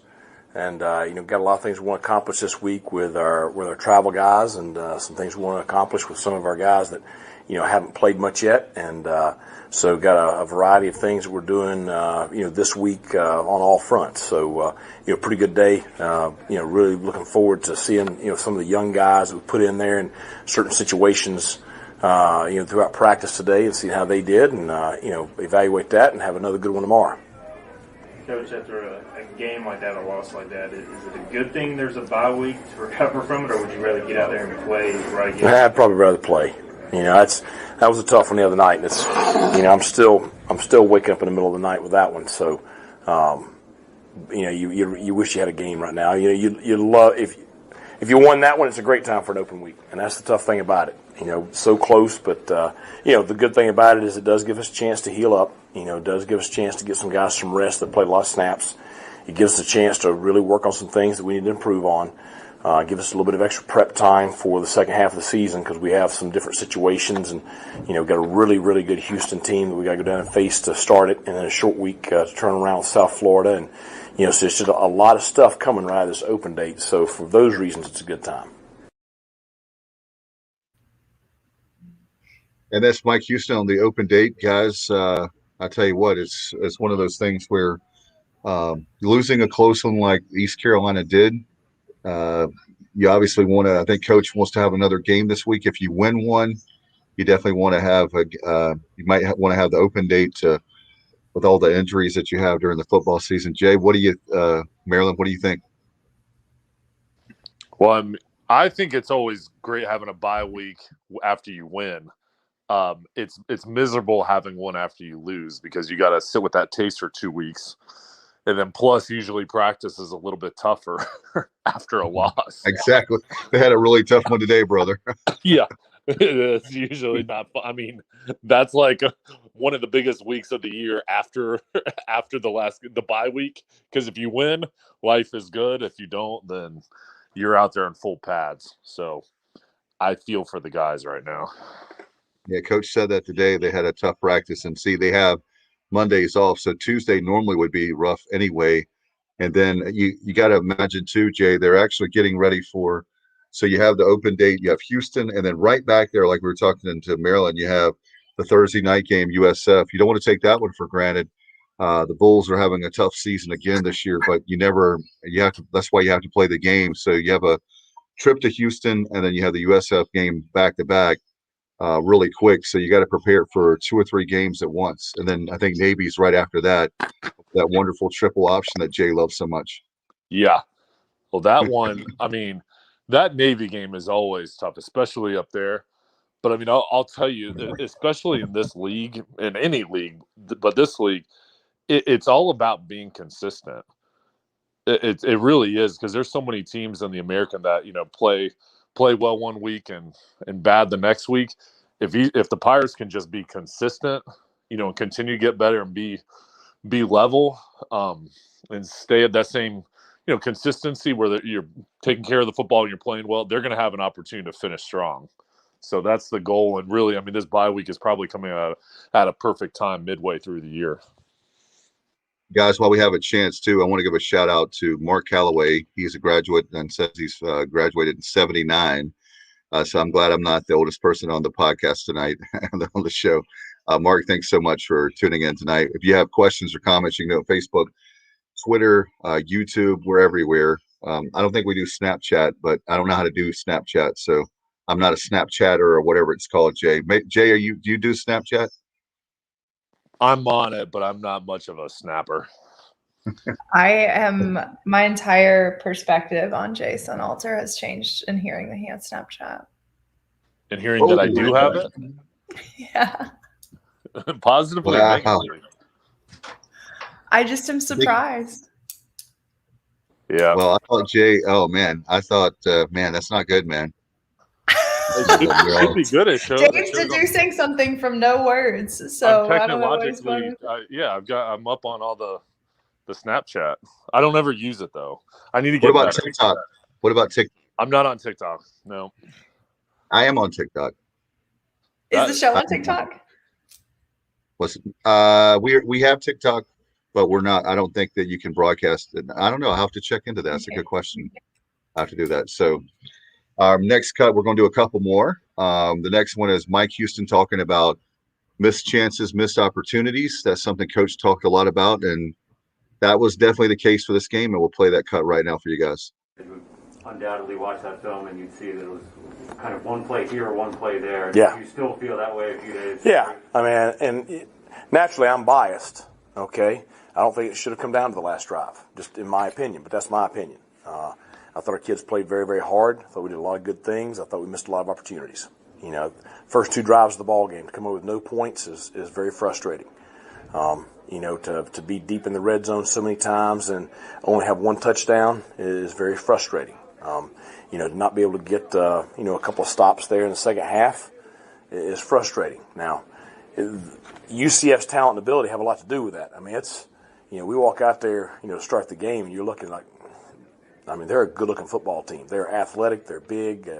and got a lot of things we want to accomplish this week with our travel guys, and some things we want to accomplish with some of our guys that haven't played much yet, and so got a variety of things that we're doing this week on all fronts. So pretty good day. Really looking forward to seeing some of the young guys that we put in there in certain situations. Throughout practice today, and see how they did, and evaluate that, and have another good one tomorrow. Coach, after a game like that, a loss like that, is it a good thing there's a bye week to recover from it, or would you rather get out there and play right again? I'd probably rather play. That was a tough one the other night, and it's I'm still waking up in the middle of the night with that one. So you wish you had a game right now. You love if you won that one, it's a great time for an open week, and that's the tough thing about it. So close, but the good thing about it is it does give us a chance to heal up. It does give us a chance to get some guys some rest that played a lot of snaps. It gives us a chance to really work on some things that we need to improve on. Give us a little bit of extra prep time for the second half of the season, because we have some different situations, and got a really, really good Houston team that we got to go down and face to start it, and then a short week to turn around with South Florida, and so it's just a lot of stuff coming right at this open date. So for those reasons, it's a good time. And that's Mike Houston on the open date, guys. I tell you what, it's one of those things where losing a close one like East Carolina did, you obviously want to. I think Coach wants to have another game this week. If you win one, you definitely want to have you might want to have the open date with all the injuries that you have during the football season. Jay, Marilyn, what do you think? Well, I think it's always great having a bye week after you win. It's miserable having one after you lose, because you got to sit with that taste for 2 weeks. And then plus usually practice is a little bit tougher after a loss. Exactly. They had a really tough one today, brother. Yeah. It's usually not fun. I mean, that's like one of the biggest weeks of the year after the bye week. Because if you win, life is good. If you don't, then you're out there in full pads. So I feel for the guys right now. Yeah, coach said that today they had a tough practice, and see, they have Mondays off, so Tuesday normally would be rough anyway. And then you got to imagine too, Jay, they're actually getting ready for. So you have the open date, you have Houston, and then right back there, like we were talking to Maryland, you have the Thursday night game, USF. You don't want to take that one for granted. The Bulls are having a tough season again this year, but you have to. That's why you have to play the game. So you have a trip to Houston, and then you have the USF game back to back. Really quick. So you got to prepare for 2 or 3 games at once. And then I think Navy's right after that wonderful triple option that Jay loves so much. Yeah. Well, that one, I mean, that Navy game is always tough, especially up there. But I mean, I'll tell you, especially in this league, in any league, but this league, it's all about being consistent. It really is, because there's so many teams in the American that, play well one week and bad the next week. If the Pirates can just be consistent, and continue to get better and be level, and stay at that same consistency where you're taking care of the football and you're playing well, they're going to have an opportunity to finish strong. So that's the goal. And really, I mean, this bye week is probably coming out at a perfect time midway through the year. Guys, while we have a chance too, I want to give a shout out to Mark Calloway. He's a graduate and says he's graduated in 79. So I'm glad I'm not the oldest person on the podcast tonight on the show. Mark, thanks so much for tuning in tonight. If you have questions or comments, you can go on Facebook, Twitter, YouTube, we're everywhere. I don't think we do Snapchat, but I don't know how to do Snapchat. So I'm not a Snapchatter or whatever it's called, Jay. Jay, do you do Snapchat? I'm on it, but I'm not much of a snapper. My entire perspective on Jay Sonnhalter has changed in hearing that he has Snapchat. And hearing that I do have it? Yeah. Positively or negatively? I just am surprised. Yeah. Well, I thought Jay, man, that's not good, man. It should be good. Jay's deducing something from no words, so I don't know I'm up on all the Snapchat. I don't ever use it though. I need to get. What about TikTok? What about TikTok? I'm not on TikTok. No. I am on TikTok. Is the show on TikTok? We have TikTok, but we're not. I don't think that you can broadcast it. I don't know. I'll have to check into that. That's a good question. I have to do that. So. Our next cut, we're going to do a couple more. The next one is Mike Houston talking about missed chances, missed opportunities. That's something Coach talked a lot about, and that was definitely the case for this game, and we'll play that cut right now for you guys. You would undoubtedly watch that film, and you'd see that it was kind of one play here, one play there. Yeah. Do you still feel that way a few days? Yeah. I mean, and naturally I'm biased, okay? I don't think it should have come down to the last drive, just in my opinion, but that's my opinion. I thought our kids played very, very hard. I thought we did a lot of good things. I thought we missed a lot of opportunities. First 2 drives of the ball game to come away with no points is very frustrating. To be deep in the red zone so many times and only have 1 touchdown is very frustrating. To not be able to get a couple of stops there in the second half is frustrating. Now, UCF's talent and ability have a lot to do with that. I mean, it's we walk out there to start the game and you're looking like. They're a good-looking football team. They're athletic. They're big.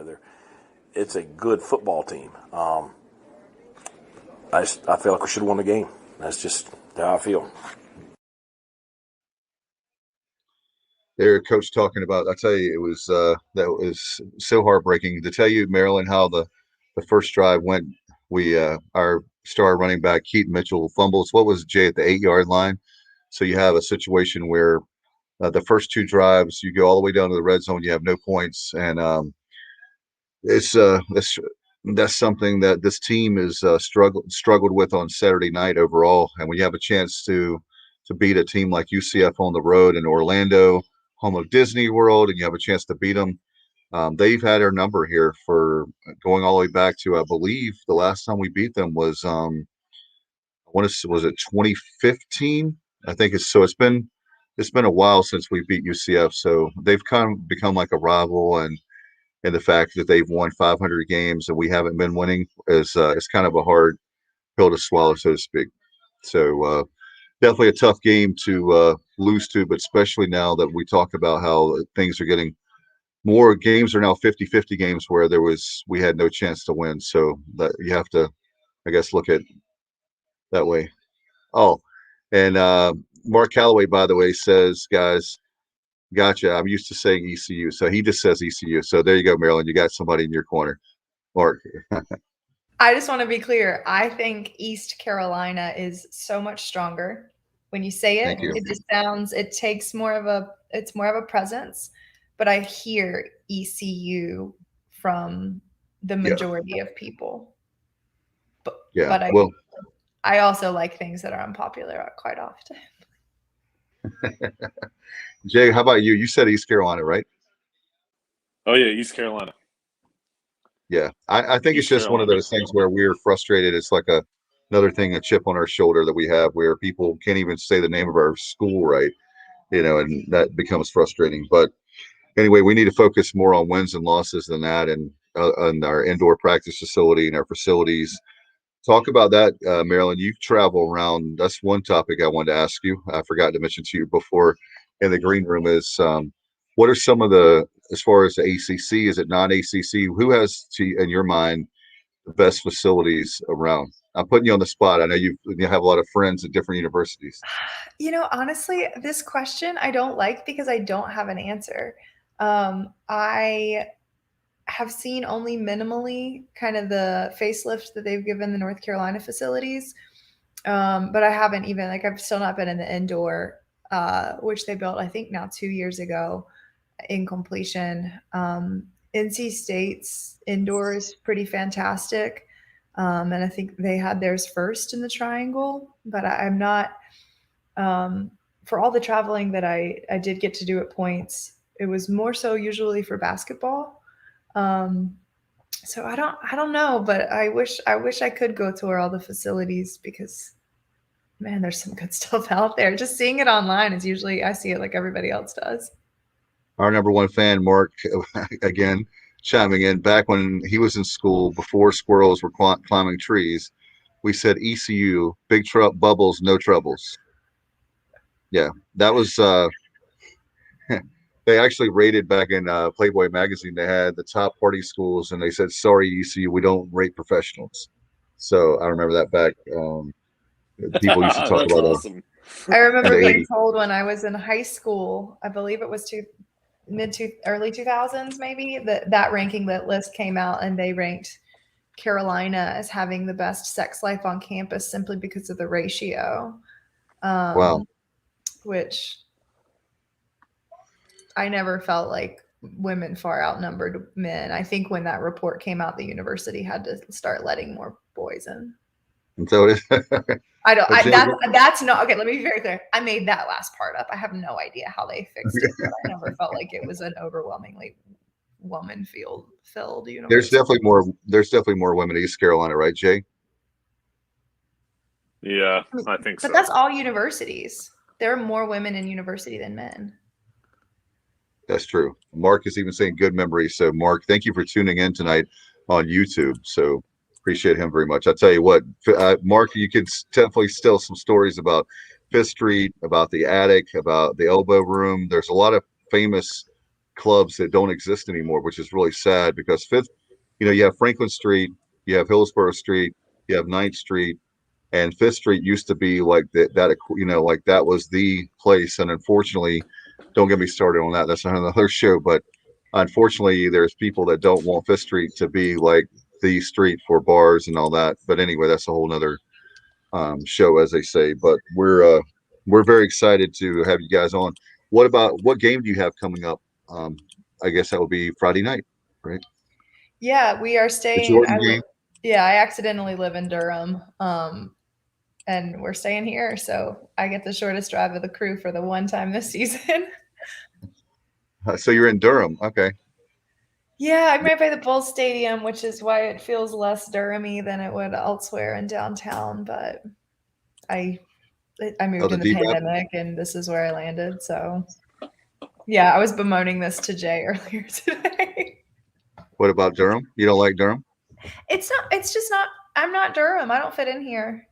It's a good football team. I feel like we should have won the game. That's just how I feel. There, Coach talking about. I tell you, it was that was so heartbreaking to tell you, Marilyn, how the first drive went. We our star running back Keaton Mitchell fumbles. What was Jay at the 8-yard line? So you have a situation where. The first 2 drives, you go all the way down to the red zone. You have no points, and that's something that this team is struggled with on Saturday night overall. And when you have a chance to beat a team like UCF on the road in Orlando, home of Disney World, and you have a chance to beat them, they've had our number here for going all the way back to, I believe, the last time we beat them was was it 2015? I think it's been. it's been a while since we beat UCF, so they've kind of become like a rival, and the fact that they've won 500 games and we haven't been winning is it's kind of a hard pill to swallow, so to speak. So definitely a tough game to lose to, but especially now that we talk about how things are getting more games are now 50-50 games where we had no chance to win. So that you have to, I guess, look at that way. Oh, and Mark Calloway, by the way, says, guys, gotcha. I'm used to saying ECU. So he just says ECU. So there you go, Marilyn. You got somebody in your corner. Mark. I just want to be clear. I think East Carolina is so much stronger. When you say it, it just sounds, it's more of a presence, but I hear ECU from the majority of people. But I also like things that are unpopular quite often. Jay, how about you? You said East Carolina, right? Oh yeah, East Carolina. Yeah, I think it's just one of those things where we're frustrated. It's like another thing, a chip on our shoulder that we have where people can't even say the name of our school right, and that becomes frustrating. But anyway, we need to focus more on wins and losses than that, and on our indoor practice facility and our facilities. Talk about that, Marilyn. You travel around. That's one topic I wanted to ask you. I forgot to mention to you before in the green room is what are some of as far as the ACC, is it non-ACC? Who has, in your mind, the best facilities around? I'm putting you on the spot. I know you have a lot of friends at different universities. Honestly, this question I don't like because I don't have an answer. I have seen only minimally kind of the facelift that they've given the North Carolina facilities. But I haven't even, I've still not been in the indoor, which they built, I think now 2 years ago in completion. NC State's indoor is pretty fantastic. And I think they had theirs first in the triangle, but I'm not, for all the traveling that I did get to do at points, it was more so usually for basketball. So I don't know, but I wish I could go tour all the facilities because, man, there's some good stuff out there. Just seeing it online is usually, I see it like everybody else does. Our number one fan, Mark, again, chiming in. Back when he was in school, before squirrels were climbing trees, we said ECU, big bubbles, no troubles. Yeah, that was they actually rated back in Playboy magazine. They had the top party schools, and they said, "Sorry, ECU, we don't rate professionals." So I remember that back. People used to talk That's about awesome. I remember being told when I was in high school, I believe it was early 2000s, maybe that ranking, that list came out, and they ranked Carolina as having the best sex life on campus simply because of the ratio. Wow. Which I never felt like women far outnumbered men. I think when that report came out, the university had to start letting more boys in. And so that's not okay. Let me be very clear. I made that last part up. I have no idea how they fixed it, but I never felt like it was an overwhelmingly woman-filled university. There's definitely more women in East Carolina, right, Jay? Yeah, I think so. But that's all universities. There are more women in university than men. That's true. Mark is even saying good memories. So, Mark, thank you for tuning in tonight on YouTube. So, appreciate him very much. I'll tell you what, Mark, you could definitely tell some stories about Fifth Street, about the attic, about the elbow room. There's a lot of famous clubs that don't exist anymore, which is really sad because Fifth, you have Franklin Street, you have Hillsborough Street, you have 9th Street, and Fifth Street used to be like that, like that was the place. And unfortunately, don't get me started on that. That's another show. But unfortunately, there's people that don't want Fifth Street to be like the street for bars and all that. But anyway, that's a whole nother show, as they say. But we're very excited to have you guys on. What game do you have coming up? I guess that will be Friday night, right? Yeah, we are staying. I accidentally live in Durham. And we're staying here, so I get the shortest drive of the crew for the one time this season. So you're in Durham, okay? Yeah, I'm right by the Bulls Stadium, which is why it feels less Durham-y than it would elsewhere in downtown. But I I moved in the pandemic, and this is where I landed. So, yeah, I was bemoaning this to Jay earlier today. What about Durham? You don't like Durham? It's just not. I'm not Durham. I don't fit in here.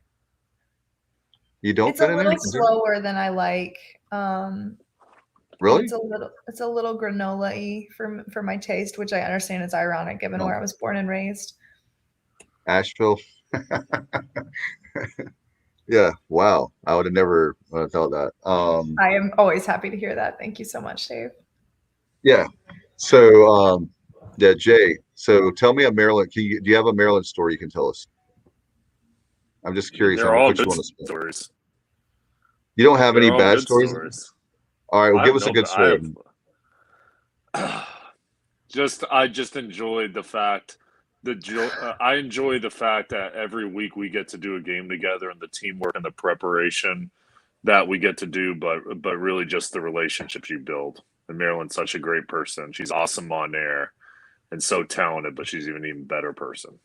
You don't fit in there? It's a little slower than I like. Really? It's a little granola-y for my taste, which I understand is ironic given where I was born and raised. Asheville. Yeah. Wow. I would have never thought that. I am always happy to hear that. Thank you so much, Dave. Yeah. So, yeah, Jay. So tell me a Maryland. Do you have a Maryland story you can tell us? I'm just curious. They're all good stories. You don't have any bad stories? All right. Well, give us a good story. I just enjoyed the fact I enjoy the fact that every week we get to do a game together, and the teamwork and the preparation that we get to do, but really just the relationships you build. And Marilyn's such a great person. She's awesome on air and so talented, but she's an even better person.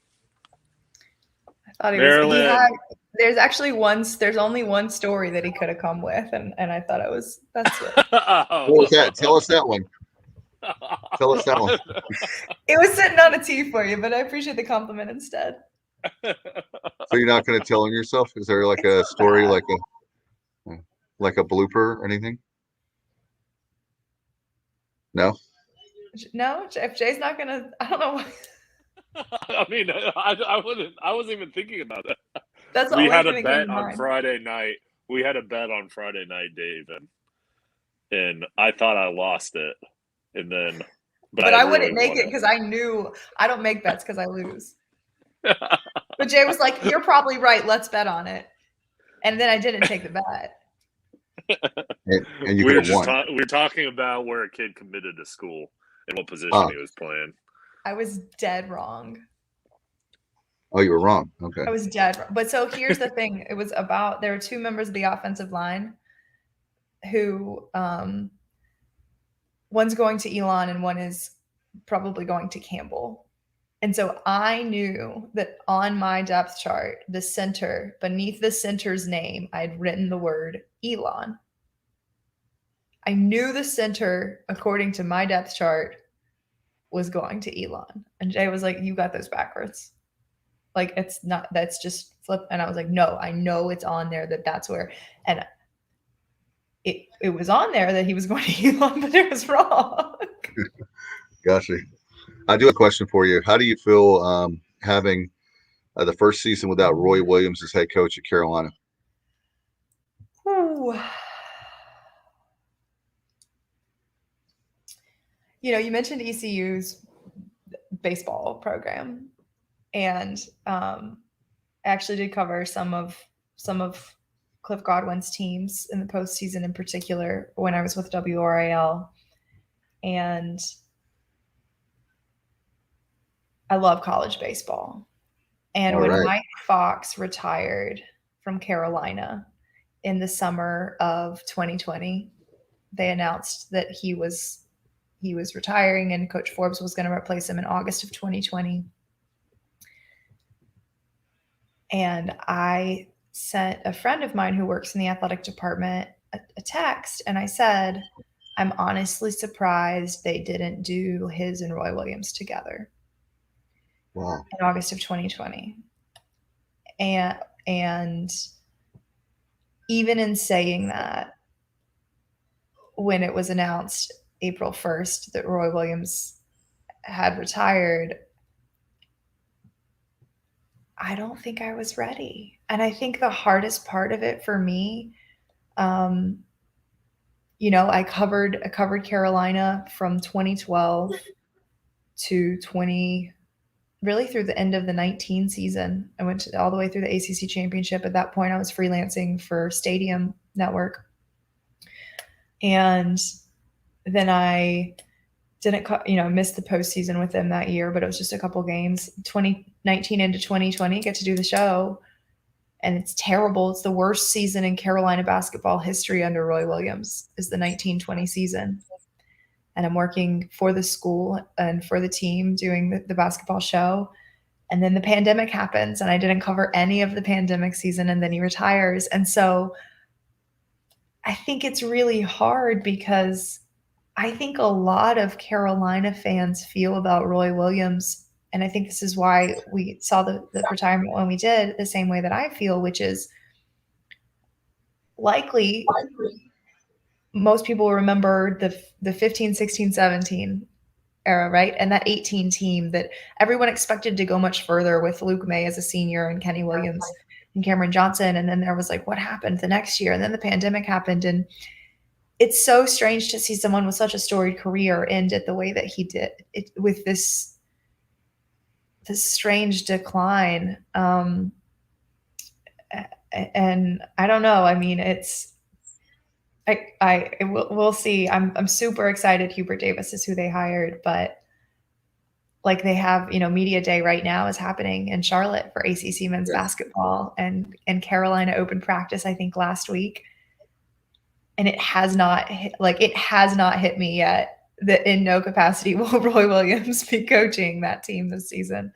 I thought there's only one story that he could have come with, and I thought that's it. What was that? Tell us that one. Tell us that one. It was sitting on a tee for you, but I appreciate the compliment instead. So you're not going to tell on yourself? Is there like a story, like a blooper or anything? No. No, if Jay's not going to, I don't know. I mean, I wasn't even thinking about that. That's we had a bet on Friday night. We had a bet on Friday night, Dave, and I thought I lost it. And then, but I wouldn't make it because I knew I don't make bets because I lose. But Jay was like, "You're probably right. Let's bet on it." And then I didn't take the bet. And you could have won. We were talking about where a kid committed to school and what position he was playing. I was dead wrong. Oh, you were wrong. Okay. I was dead wrong. But so here's the thing. It was about there were two members of the offensive line who one's going to Elon and one is probably going to Campbell. And so I knew that on my depth chart, the center, beneath the center's name, I had written the word Elon. I knew the center, according to my depth chart, was going to Elon. And Jay was like, "You got those backwards. Like, it's not, that's just flip." And I was like, "No, I know it's on there that's where." And it was on there that he was going to Elon, but it was wrong. Gotcha. I do have a question for you. How do you feel having the first season without Roy Williams as head coach at Carolina? Ooh. You mentioned ECU's baseball program, and I actually did cover some of Cliff Godwin's teams in the postseason, in particular when I was with WRAL, and I love college baseball. And when Mike Fox retired from Carolina in the summer of 2020, they announced that he was retiring and Coach Forbes was going to replace him in August of 2020. And I sent a friend of mine who works in the athletic department a text, and I said, "I'm honestly surprised they didn't do his and Roy Williams together." Wow. In August of 2020. And even in saying that, when it was announced April 1st that Roy Williams had retired, I don't think I was ready. And I think the hardest part of it for me, I covered Carolina from 2012 to really through the end of the 19 season. I went all the way through the ACC championship. At that point, I was freelancing for Stadium Network. And then I didn't, missed the postseason with them that year, but it was just a couple games. 2019 into 2020, get to do the show. And it's terrible. It's the worst season in Carolina basketball history under Roy Williams, is the 1920 season. And I'm working for the school and for the team doing the basketball show. And then the pandemic happens and I didn't cover any of the pandemic season, and then he retires. And so I think it's really hard because I think a lot of Carolina fans feel about Roy Williams, and I think this is why we saw the retirement when we did, the same way that I feel, which is likely most people remember the 15, 16, 17 era, right? And that 18 team that everyone expected to go much further with Luke May as a senior and Kenny Williams and Cameron Johnson. And then there was like, what happened the next year? And then the pandemic happened. And it's so strange to see someone with such a storied career end it the way that he did, with this strange decline. And I don't know. I mean, we'll see. I'm super excited. Hubert Davis is who they hired, but like they have, media day right now is happening in Charlotte for ACC men's basketball, and Carolina opened practice, I think, last week. And it has not hit me yet that in no capacity will Roy Williams be coaching that team this season.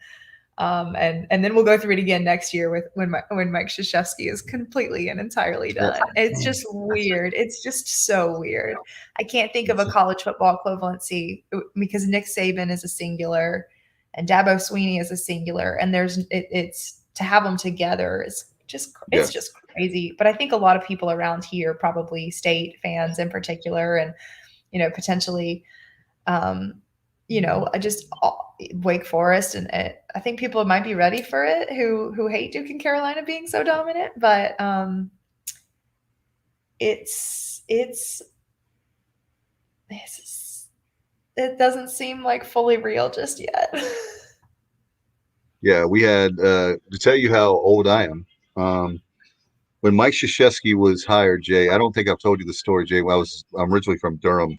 And then we'll go through it again next year when Mike Krzyzewski is completely and entirely done. It's just weird. It's just so weird. I can't think of a college football equivalency because Nick Saban is a singular and Dabo Swinney is a singular, and it's to have them together is just crazy. But I think a lot of people around here, probably State fans in particular, and potentially just Wake Forest, and I think people might be ready for it who hate Duke and Carolina being so dominant, but it doesn't seem like fully real just yet. Yeah, we had to tell you how old I am. When Mike Krzyzewski was hired, Jay, I don't think I've told you the story, Jay. I'm originally from Durham.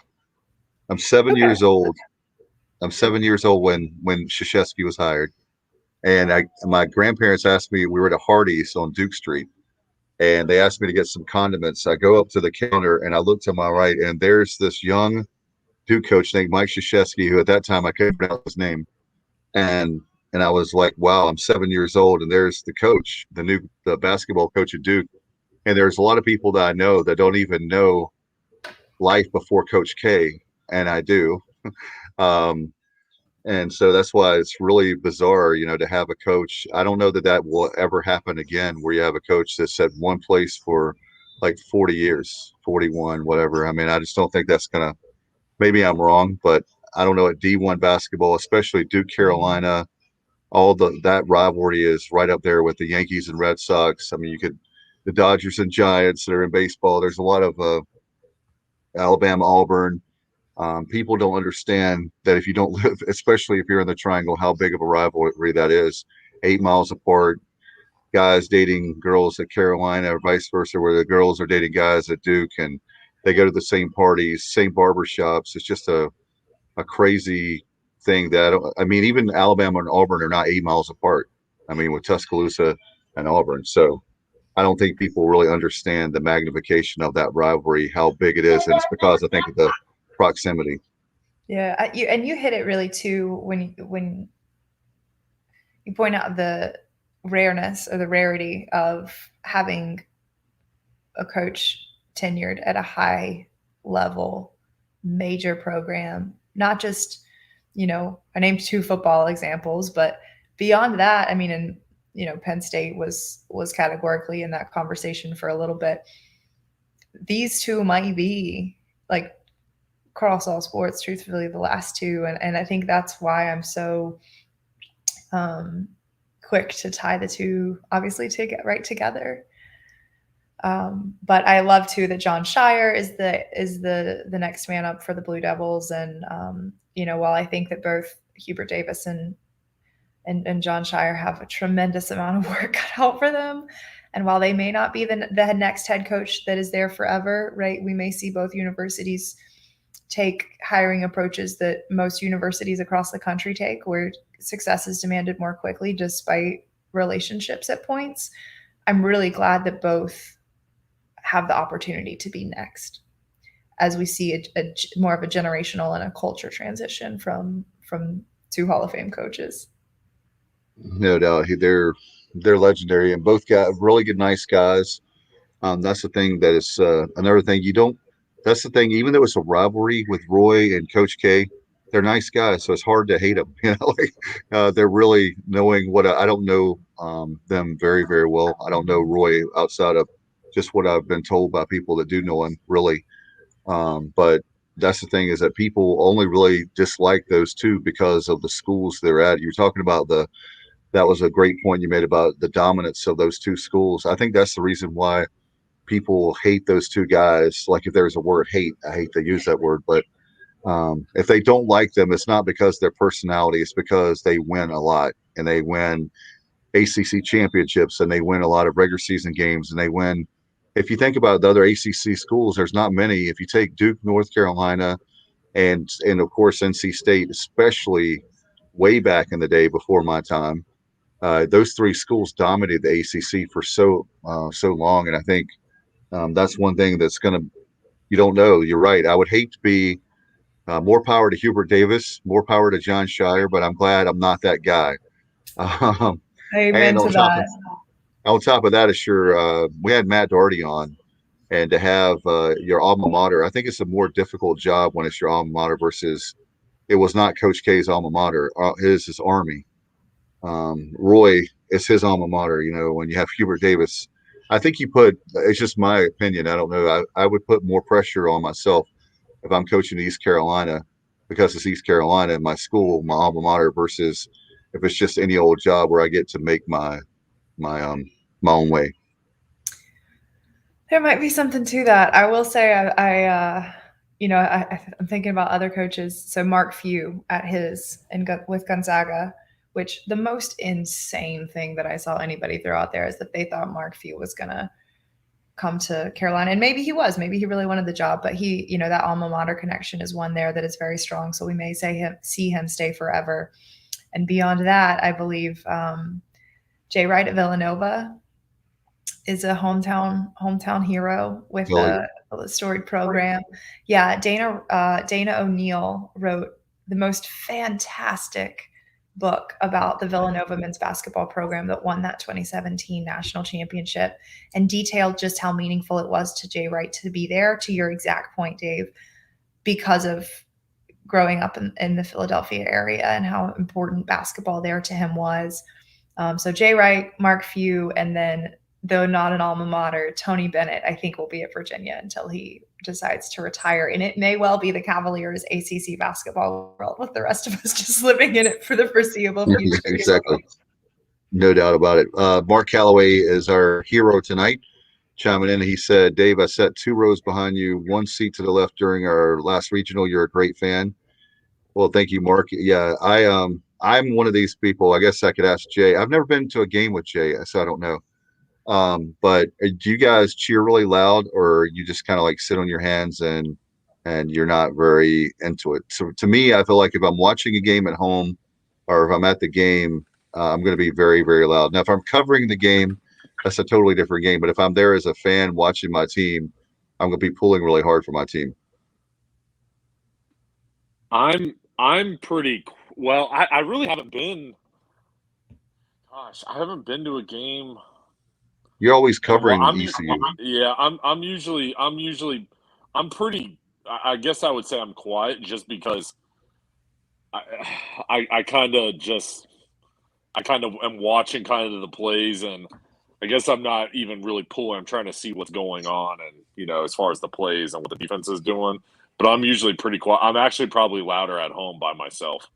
I'm 7 years old. I'm 7 years old when Krzyzewski was hired, and my grandparents asked me. We were at a Hardee's on Duke Street, and they asked me to get some condiments. I go up to the counter and I look to my right, and there's this young Duke coach named Mike Krzyzewski, who at that time I couldn't pronounce his name, and I was like, wow, I'm 7 years old, and there's the coach, the basketball coach at Duke, and there's a lot of people that I know that don't even know life before Coach K, and I do. And so that's why it's really bizarre, to have a coach. I don't know that will ever happen again, where you have a coach that's at one place for like 40 years, 41, whatever. I mean, I just don't think that's going to, maybe I'm wrong, but I don't know, at D1 basketball, especially Duke Carolina, that rivalry is right up there with the Yankees and Red Sox. I mean, the Dodgers and Giants that are in baseball. There's a lot of Alabama, Auburn. People don't understand that if you don't live, especially if you're in the Triangle, how big of a rivalry that is. 8 miles apart, guys dating girls at Carolina or vice versa, where the girls are dating guys at Duke, and they go to the same parties, same barbershops. It's just a crazy thing even Alabama and Auburn are not 8 miles apart. I mean, with Tuscaloosa and Auburn. So I don't think people really understand the magnification of that rivalry, how big it is. And it's because I think of the proximity. Yeah, you hit it really too when you point out the rareness or the rarity of having a coach tenured at a high level major program. Not just, I named 2 football examples, but beyond that, I mean, and Penn State was categorically in that conversation for a little bit. These 2 might be like across all sports, truthfully, the last 2. And I think that's why I'm so quick to tie the 2, obviously, to get right together. But I love too that John Shire is the next man up for the Blue Devils. And while I think that both Hubert Davis and John Shire have a tremendous amount of work cut out for them, and while they may not be the next head coach that is there forever, right? We may see both universities take hiring approaches that most universities across the country take, where success is demanded more quickly despite relationships at points. I'm really glad that both have the opportunity to be next, as we see a more of a generational and a culture transition from 2 Hall of Fame coaches. No doubt, they're legendary, and both got really good, nice guys. That's the thing that is another thing you don't. That's the thing. Even though it's a rivalry with Roy and Coach K, they're nice guys, so it's hard to hate them. They're really knowing what I don't know them very very well. I don't know Roy outside of just what I've been told by people that do know him really. But that's the thing is that people only really dislike those two because of the schools they're at. You're talking about that was a great point you made about the dominance of those two schools. I think that's the reason why people hate those two guys. Like if there's a word hate, I hate to use that word, but if they don't like them, it's not because their personality, it's because they win a lot and they win ACC championships and they win a lot of regular season games and they win. If you think about the other ACC schools, there's not many. If you take Duke, North Carolina, and of course NC State, especially way back in the day before my time, those three schools dominated the ACC for so long, and I think that's one thing that's going to, you don't know. You're right. I would hate to be more power to Hubert Davis, more power to John Shire, but I'm glad I'm not that guy. Amen to that. On top of that, is sure we had Matt Doherty on, and to have your alma mater, I think it's a more difficult job when it's your alma mater versus it was not Coach K's alma mater. His is Army. Roy is his alma mater. When you have Hubert Davis, I think it's just my opinion. I don't know. I would put more pressure on myself if I'm coaching East Carolina because it's East Carolina and my school, my alma mater, versus if it's just any old job where I get to make my own way. There might be something to that. I will say I'm thinking about other coaches. So Mark Few with Gonzaga, which the most insane thing that I saw anybody throw out there is that they thought Mark Few was going to come to Carolina. And maybe he was. Maybe he really wanted the job. But that alma mater connection is one there that is very strong. So we may see him stay forever. And beyond that, I believe Jay Wright at Villanova is a hometown hero with a storied program. Yeah, Dana O'Neill wrote the most fantastic book about the Villanova men's basketball program that won that 2017 national championship and detailed just how meaningful it was to Jay Wright to be there, to your exact point, Dave, because of growing up in the Philadelphia area and how important basketball there to him was. So Jay Wright, Mark Few, and then, though not an alma mater, Tony Bennett, I think, will be at Virginia until he decides to retire. And it may well be the Cavaliers' ACC basketball world, with the rest of us just living in it for the foreseeable future. Exactly. No doubt about it. Mark Calloway is our hero tonight. Chiming in, he said, Dave, I sat 2 rows behind you, 1 seat to the left during our last regional. You're a great fan. Well, thank you, Mark. Yeah, I'm one of these people. I guess I could ask Jay. I've never been to a game with Jay, so I don't know. But do you guys cheer really loud, or you just kind of like sit on your hands and you're not very into it? So to me, I feel like if I'm watching a game at home or if I'm at the game, I'm going to be very, very loud. Now, if I'm covering the game, that's a totally different game. But if I'm there as a fan watching my team, I'm going to be pulling really hard for my team. I'm pretty well. I really haven't been. Gosh, I haven't been to a game. You're always covering ECU. Yeah, I'm usually. I'm pretty. I guess I would say I'm quiet just because. I kind of am watching kind of the plays, and I guess I'm not even really pulling. I'm trying to see what's going on, and as far as the plays and what the defense is doing. But I'm usually pretty quiet. I'm actually probably louder at home by myself.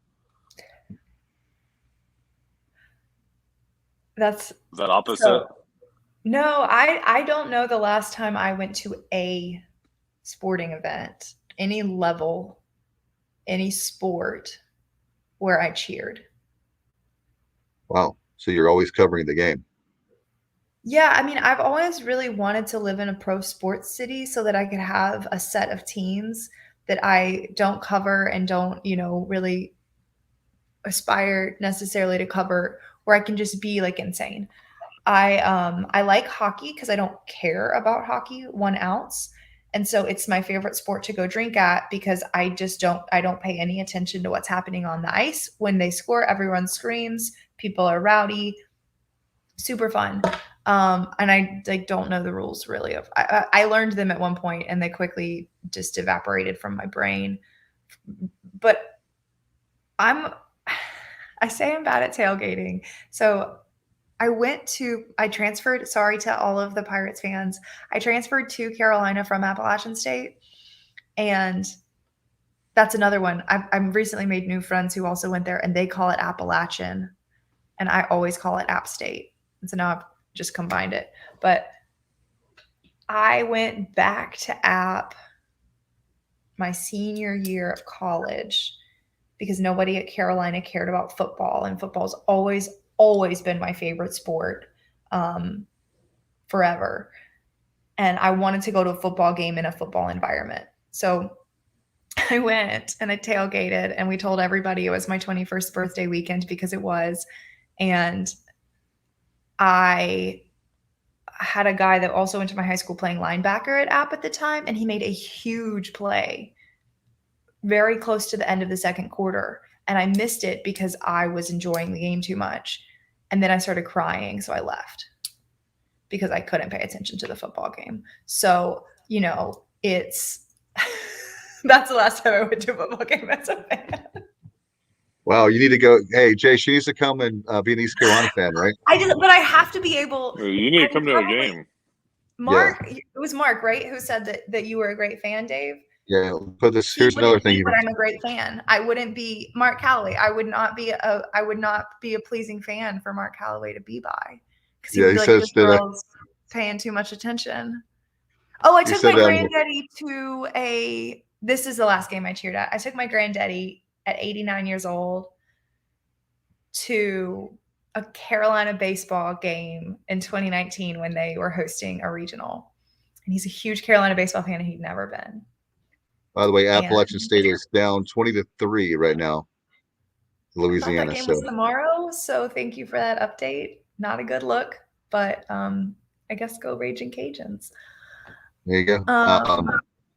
Is that opposite? No, I don't know the last time I went to a sporting event, any level, any sport, where I cheered. Wow. So you're always covering the game. Yeah, I mean, I've always really wanted to live in a pro sports city so that I could have a set of teams that I don't cover and don't, really aspire necessarily to cover, where I can just be like insane. I like hockey because I don't care about hockey 1 ounce. And so it's my favorite sport to go drink at because I don't pay any attention to what's happening on the ice. When they score, everyone screams, people are rowdy, super fun. And I don't know the rules really. I learned them at one point and they quickly just evaporated from my brain. But I say I'm bad at tailgating. So I transferred, sorry to all of the Pirates fans. I transferred to Carolina from Appalachian State. And that's another one. I've recently made new friends who also went there and they call it Appalachian. And I always call it App State. And so now I've just combined it. But I went back to App my senior year of college because nobody at Carolina cared about football. And football's always been my favorite sport forever. And I wanted to go to a football game in a football environment. So I went and I tailgated and we told everybody it was my 21st birthday weekend because it was. And I had a guy that also went to my high school playing linebacker at App at the time, and he made a huge play very close to the end of the second quarter. And I missed it because I was enjoying the game too much. And then I started crying, so I left because I couldn't pay attention to the football game. So, it's that's the last time I went to a football game as a fan. Wow, you need to go. Hey, Jay, she needs to come and be an East Carolina fan, right? But I have to be able. You need to come to a game. Mark, It was Mark, right? Who said that you were a great fan, Dave? Yeah, but here's another thing. But I'm a great fan. I wouldn't be Mark Calloway. I would not be a pleasing fan for Mark Calloway to be by. Because he says this girl's paying too much attention. Oh, I took my granddaddy to this is the last game I cheered at. I took my granddaddy at 89 years old to a Carolina baseball game in 2019 when they were hosting a regional. And he's a huge Carolina baseball fan and he'd never been. By the way, Appalachian State is down 20-3 right now. Louisiana. That game is tomorrow, so thank you for that update. Not a good look, but I guess go Raging Cajuns. There you go.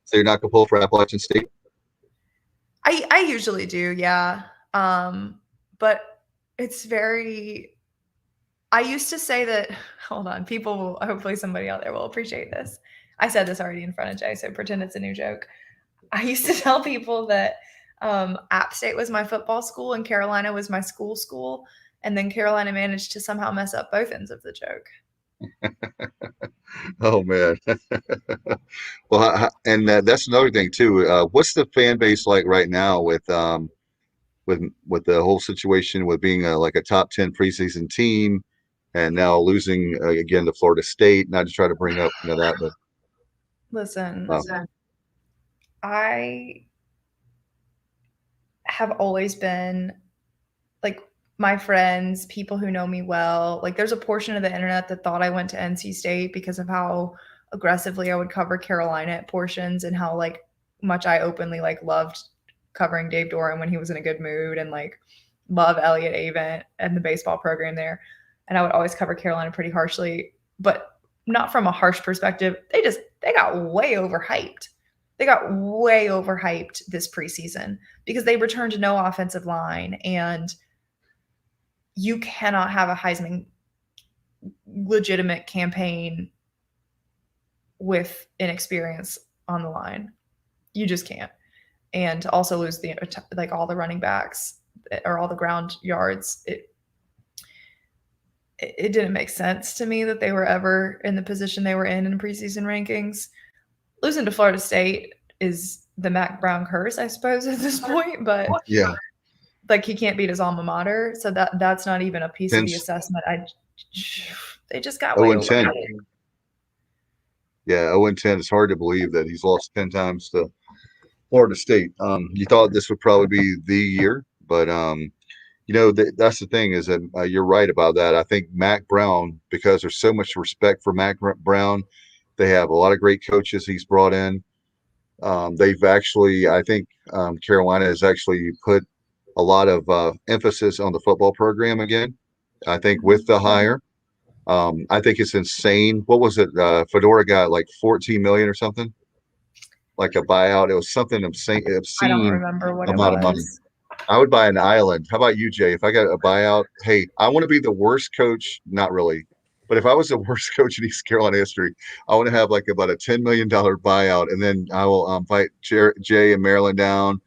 So you're not gonna pull for Appalachian State? I usually do, yeah. But it's very. I used to say that. Hold on, hopefully somebody out there will appreciate this. I said this already in front of Jay, so pretend it's a new joke. I used to tell people that App State was my football school and Carolina was my school, and then Carolina managed to somehow mess up both ends of the joke. Oh man. Well, and that's another thing too. What's the fan base like right now with the whole situation with being like a top 10 preseason team and now losing again to Florida State? Not to try to bring up that, but listen. I have always been like my friends, people who know me well, like there's a portion of the internet that thought I went to NC State because of how aggressively I would cover Carolina at portions and how like much I openly like loved covering Dave Doran when he was in a good mood and like love Elliott Avent and the baseball program there. And I would always cover Carolina pretty harshly, but not from a harsh perspective. They got way overhyped. They got way overhyped this preseason because they returned no offensive line, and you cannot have a Heisman legitimate campaign with inexperience on the line. You just can't. And to also lose all the running backs or all the ground yards, it didn't make sense to me that they were ever in the position they were in preseason rankings. Losing to Florida State is the Mac Brown curse, I suppose, at this point. But yeah, like he can't beat his alma mater, so that's not even a piece of the assessment. They just got way overhyped. Yeah, 0-10. It's hard to believe that he's lost 10 times to Florida State. You thought this would probably be the year, but that's the thing is that you're right about that. I think Mac Brown, because there's so much respect for Mac Brown, they have a lot of great coaches he's brought in. They've actually, I think Carolina has actually put a lot of emphasis on the football program again. I think with the hire, I think it's insane. What was it? Fedora got like $14 million or something, like a buyout. It was something obscene. I don't remember what amount of money. I would buy an island. How about you, Jay? If I got a buyout, hey, I want to be the worst coach. Not really. But if I was the worst coach in East Carolina history, I want to have like about a $10 million buyout, and then I will invite Jay and Marilyn down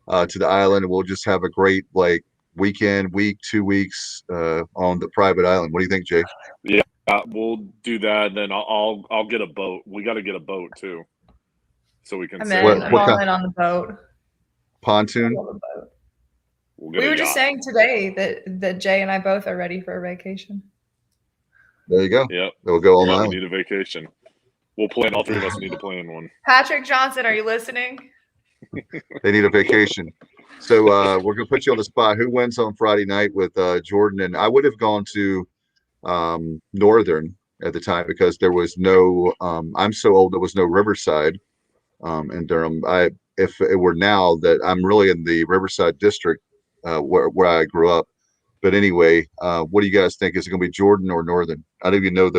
to the island, and we'll just have a great like weekend, 2 weeks on the private island. What do you think, Jay? Yeah, we'll do that. And then I'll get a boat. We got to get a boat too, so we can. I'm all in on the boat. Pontoon. We were just saying today that Jay and I both are ready for a vacation. There you go. Yep. We'll go on the island. We need a vacation. We'll plan. All three of us need to plan one. Patrick Johnson, are you listening? They need a vacation. So we're going to put you on the spot. Who wins on Friday night with Jordan? And I would have gone to Northern at the time because there was no I'm so old, there was no Riverside in Durham. If it were now that I'm really in the Riverside district where I grew up. But anyway, what do you guys think? Is it going to be Jordan or Northern? I don't even know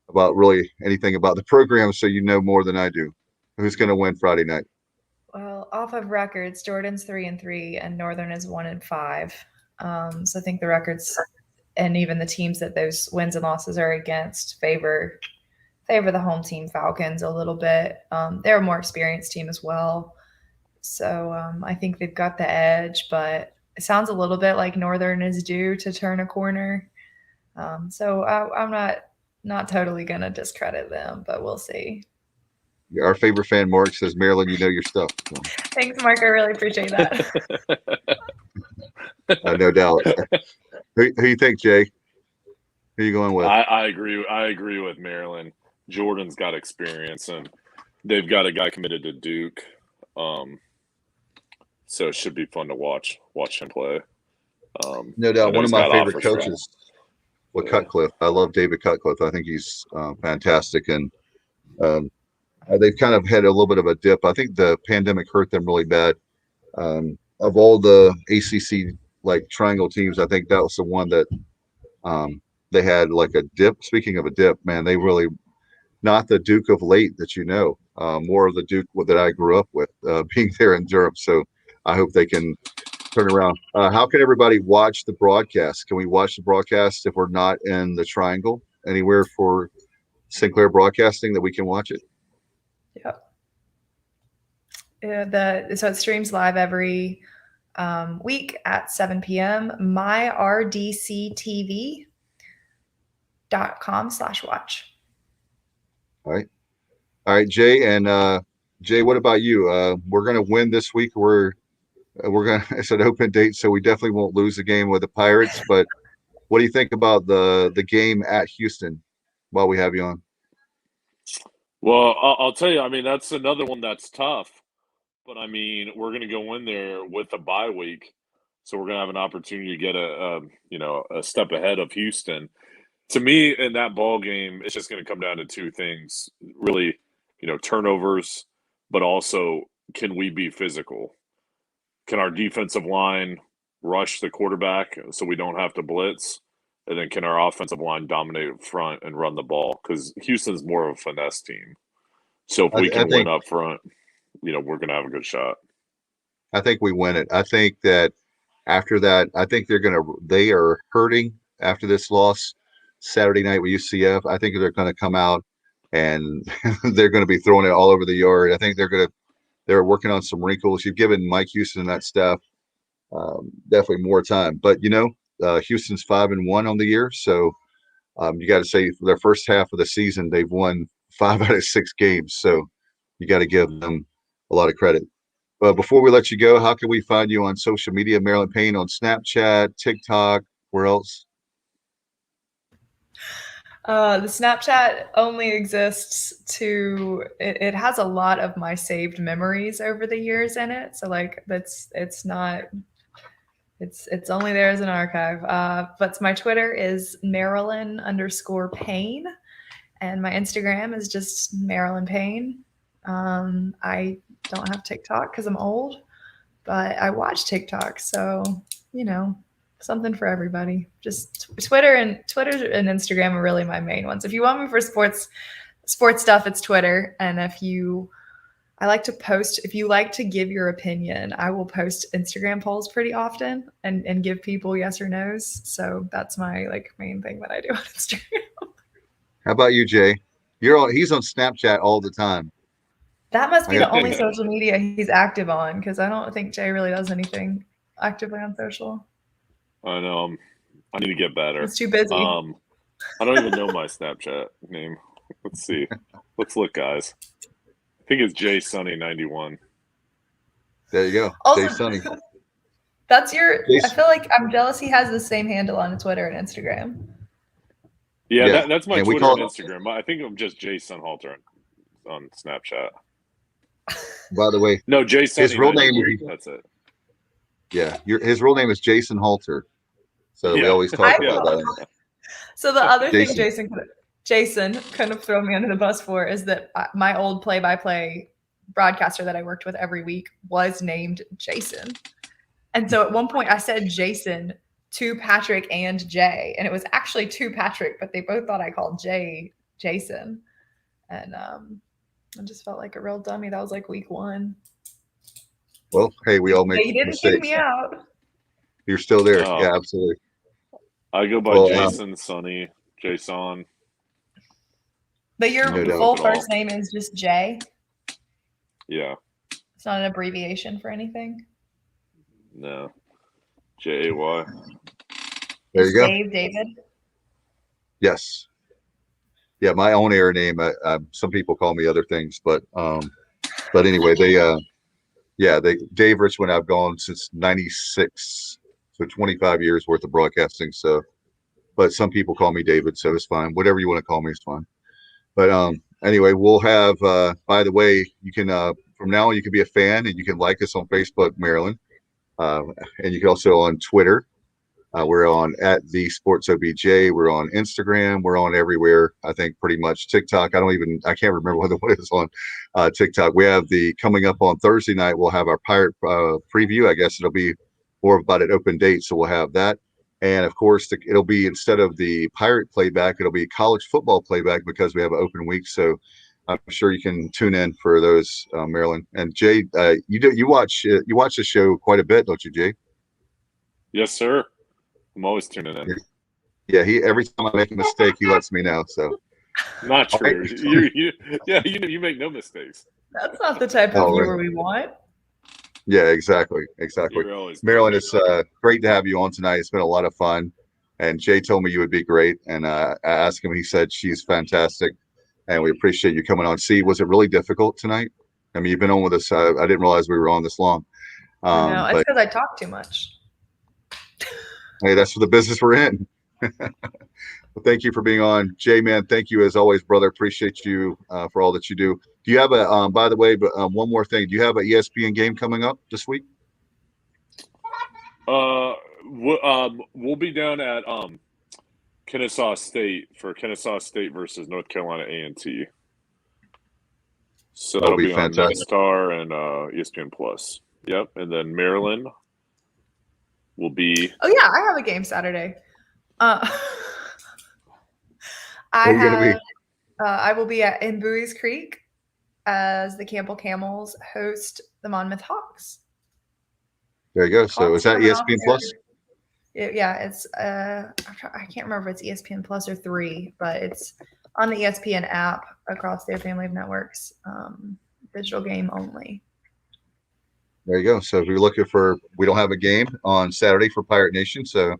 about really anything about the program, so you know more than I do. Who's going to win Friday night? Well, off of records, Jordan's 3-3 and Northern is 1-5. So I think the records and even the teams that those wins and losses are against favor the home team Falcons a little bit. They're a more experienced team as well. So I think they've got the edge, but it sounds a little bit like Northern is due to turn a corner. So I'm not totally going to discredit them, but we'll see. Our favorite fan, Mark, says, Marilyn, you know your stuff. So. Thanks, Mark. I really appreciate that. No doubt. Who you think, Jay? Who are you going with? I agree with Marilyn. Jordan's got experience, and they've got a guy committed to Duke. So it should be fun to watch him play. No doubt. One of my favorite coaches was Cutcliffe. I love David Cutcliffe. I think he's fantastic. And they've kind of had a little bit of a dip. I think the pandemic hurt them really bad. Of all the ACC like triangle teams, I think that was the one that they had like a dip. Speaking of a dip, man, they really not the Duke of late that you know, more of the Duke that I grew up with, being there in Durham. So I hope they can turn around. How can everybody watch the broadcast? Can we watch the broadcast if we're not in the triangle anywhere for Sinclair Broadcasting that we can watch it? Yep. So it streams live every week at 7 p.m. mydctv.com/watch. All right, Jay. And Jay, what about you? We're going to win this week. It's an open date, so we definitely won't lose the game with the Pirates. But what do you think about the game at Houston while we have you on? Well, I'll tell you, I mean, that's another one that's tough. But, I mean, we're going to go in there with a bye week, so we're going to have an opportunity to get a step ahead of Houston. To me, in that ball game, it's just going to come down to two things, really, turnovers, but also can we be physical? Can our defensive line rush the quarterback so we don't have to blitz? And then can our offensive line dominate up front and run the ball? Because Houston's more of a finesse team. So if we can win up front, we're going to have a good shot. I think we win it. I think that after that, I think they are hurting after this loss Saturday night with UCF. I think they're going to come out and they're going to be throwing it all over the yard. I think they're working on some wrinkles. You've given Mike Houston and that staff definitely more time. But, Houston's 5-1 on the year. So you got to say for their first half of the season, they've won 5 out of 6 games. So you got to give them a lot of credit. But before we let you go, how can we find you on social media? Marilyn Payne on Snapchat, TikTok, where else? The Snapchat only exists it has a lot of my saved memories over the years in it. So it's only there as an archive. But my Twitter is Marilyn_Payne. And my Instagram is just Marilyn Payne. I don't have TikTok because I'm old, but I watch TikTok. So, something for everybody. Just Twitter and Instagram are really my main ones. If you want me for sports stuff, it's Twitter. And I like to post, if you like to give your opinion, I will post Instagram polls pretty often and give people yes or no's. So that's my main thing that I do on Instagram. How about you, Jay? He's on Snapchat all the time. That must be the only social media he's active on, because I don't think Jay really does anything actively on social. I know. I need to get better. It's too busy. I don't even know my Snapchat name. Let's see. Let's look, guys. I think it's Jay Sonny91. There you go. Also, Jay Sonny. That's your. I feel like I'm jealous he has the same handle on Twitter and Instagram. Yeah, that's my Twitter and Instagram. I think I'm just Jay Sonnhalter on Snapchat. By the way, no, Jay Sonny. His real name. That's it. Yeah, his real name is Jay Sonnhalter. So we always talk about that. So the other thing Jason kind of throw me under the bus for is that my old play-by-play broadcaster that I worked with every week was named Jason. And so at one point I said Jason to Patrick and Jay, and it was actually to Patrick, but they both thought I called Jay Jason. And I just felt like a real dummy. That was like week 1. Well, hey, we all make mistakes. You didn't kick me out. You're still there. Oh. Yeah, absolutely. I go by Jason, Sonny, Jason. But your full first name is just Jay? Yeah. It's not an abbreviation for anything? No. Jay. There you go. David? Yes. Yeah, my own air name. Some people call me other things, but anyway, Dave Richmond, I've gone since 96, so 25 years worth of broadcasting. So, but some people call me David, so it's fine. Whatever you want to call me is fine. But anyway, we'll have. By the way, you can from now on you can be a fan and you can like us on Facebook, Marilyn, and you can also on Twitter. We're on @thesportsobj. We're on Instagram. We're on everywhere. I think pretty much TikTok. I can't remember what it is on TikTok. We have coming up on Thursday night. We'll have our Pirate preview. I guess it'll be more about an open date. So we'll have that. And of course, it'll be, instead of the Pirate playback, it'll be college football playback because we have an open week. So I'm sure you can tune in for those, Marilyn. And Jay, you watch the show quite a bit, don't you, Jay? Yes, sir. I'm always tuning in. Yeah, every time I make a mistake, he lets me know. So not true. Right. You make no mistakes. That's not the type of viewer we want. Yeah, exactly. Marilyn, it's great to have you on tonight. It's been a lot of fun. And Jay told me you would be great. And I asked him, he said she's fantastic. And we appreciate you coming on. See, was it really difficult tonight? I mean, you've been on with us. I didn't realize we were on this long. No, it's because I talk too much. Hey, that's the business we're in. Well, thank you for being on. Jay, man, thank you as always, brother. Appreciate you for all that you do. Do you have by the way, but one more thing. Do you have an ESPN game coming up this week? We'll be down at Kennesaw State for Kennesaw State versus North Carolina A&T. So that'll be fantastic. On NASCAR and ESPN Plus. Yep, and then Maryland will be. Oh yeah, I have a game Saturday. I will be in Bowie's Creek as the Campbell Camels host the Monmouth Hawks. There you go. So is that ESPN Plus? Yeah, it's I can't remember if it's ESPN Plus or 3, but it's on the ESPN app across their family of networks. Digital game only. There you go. So if you're looking we don't have a game on Saturday for Pirate Nation, so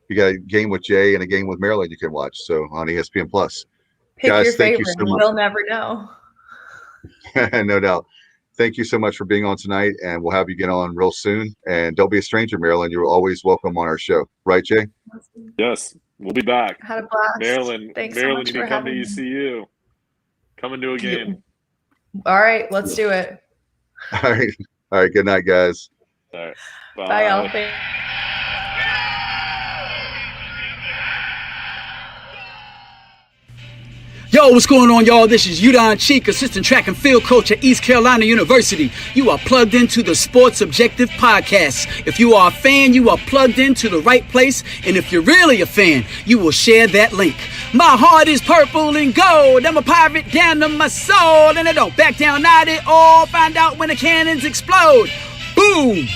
you got a game with Jay and a game with Maryland you can watch. So on ESPN Plus. Pick guys, your favorite. You so we'll never know. No doubt. Thank you so much for being on tonight, and we'll have you get on real soon. And don't be a stranger, Marilyn. You're always welcome on our show. Right, Jay? Yes. We'll be back. I had a blast. Marilyn, thanks Marilyn, so much you for come to having ECU. Come and do a game. All right. Let's do it. All right. All right. Good night, guys. All right. Bye, y'all. Yo, what's going on, y'all? This is Udon Cheek, assistant track and field coach at East Carolina University. You are plugged into the Sports Objective Podcast. If you are a fan, you are plugged into the right place. And if you're really a fan, you will share that link. My heart is purple and gold. I'm a pirate down to my soul. And I don't back down, not at all. Find out when the cannons explode. Boom!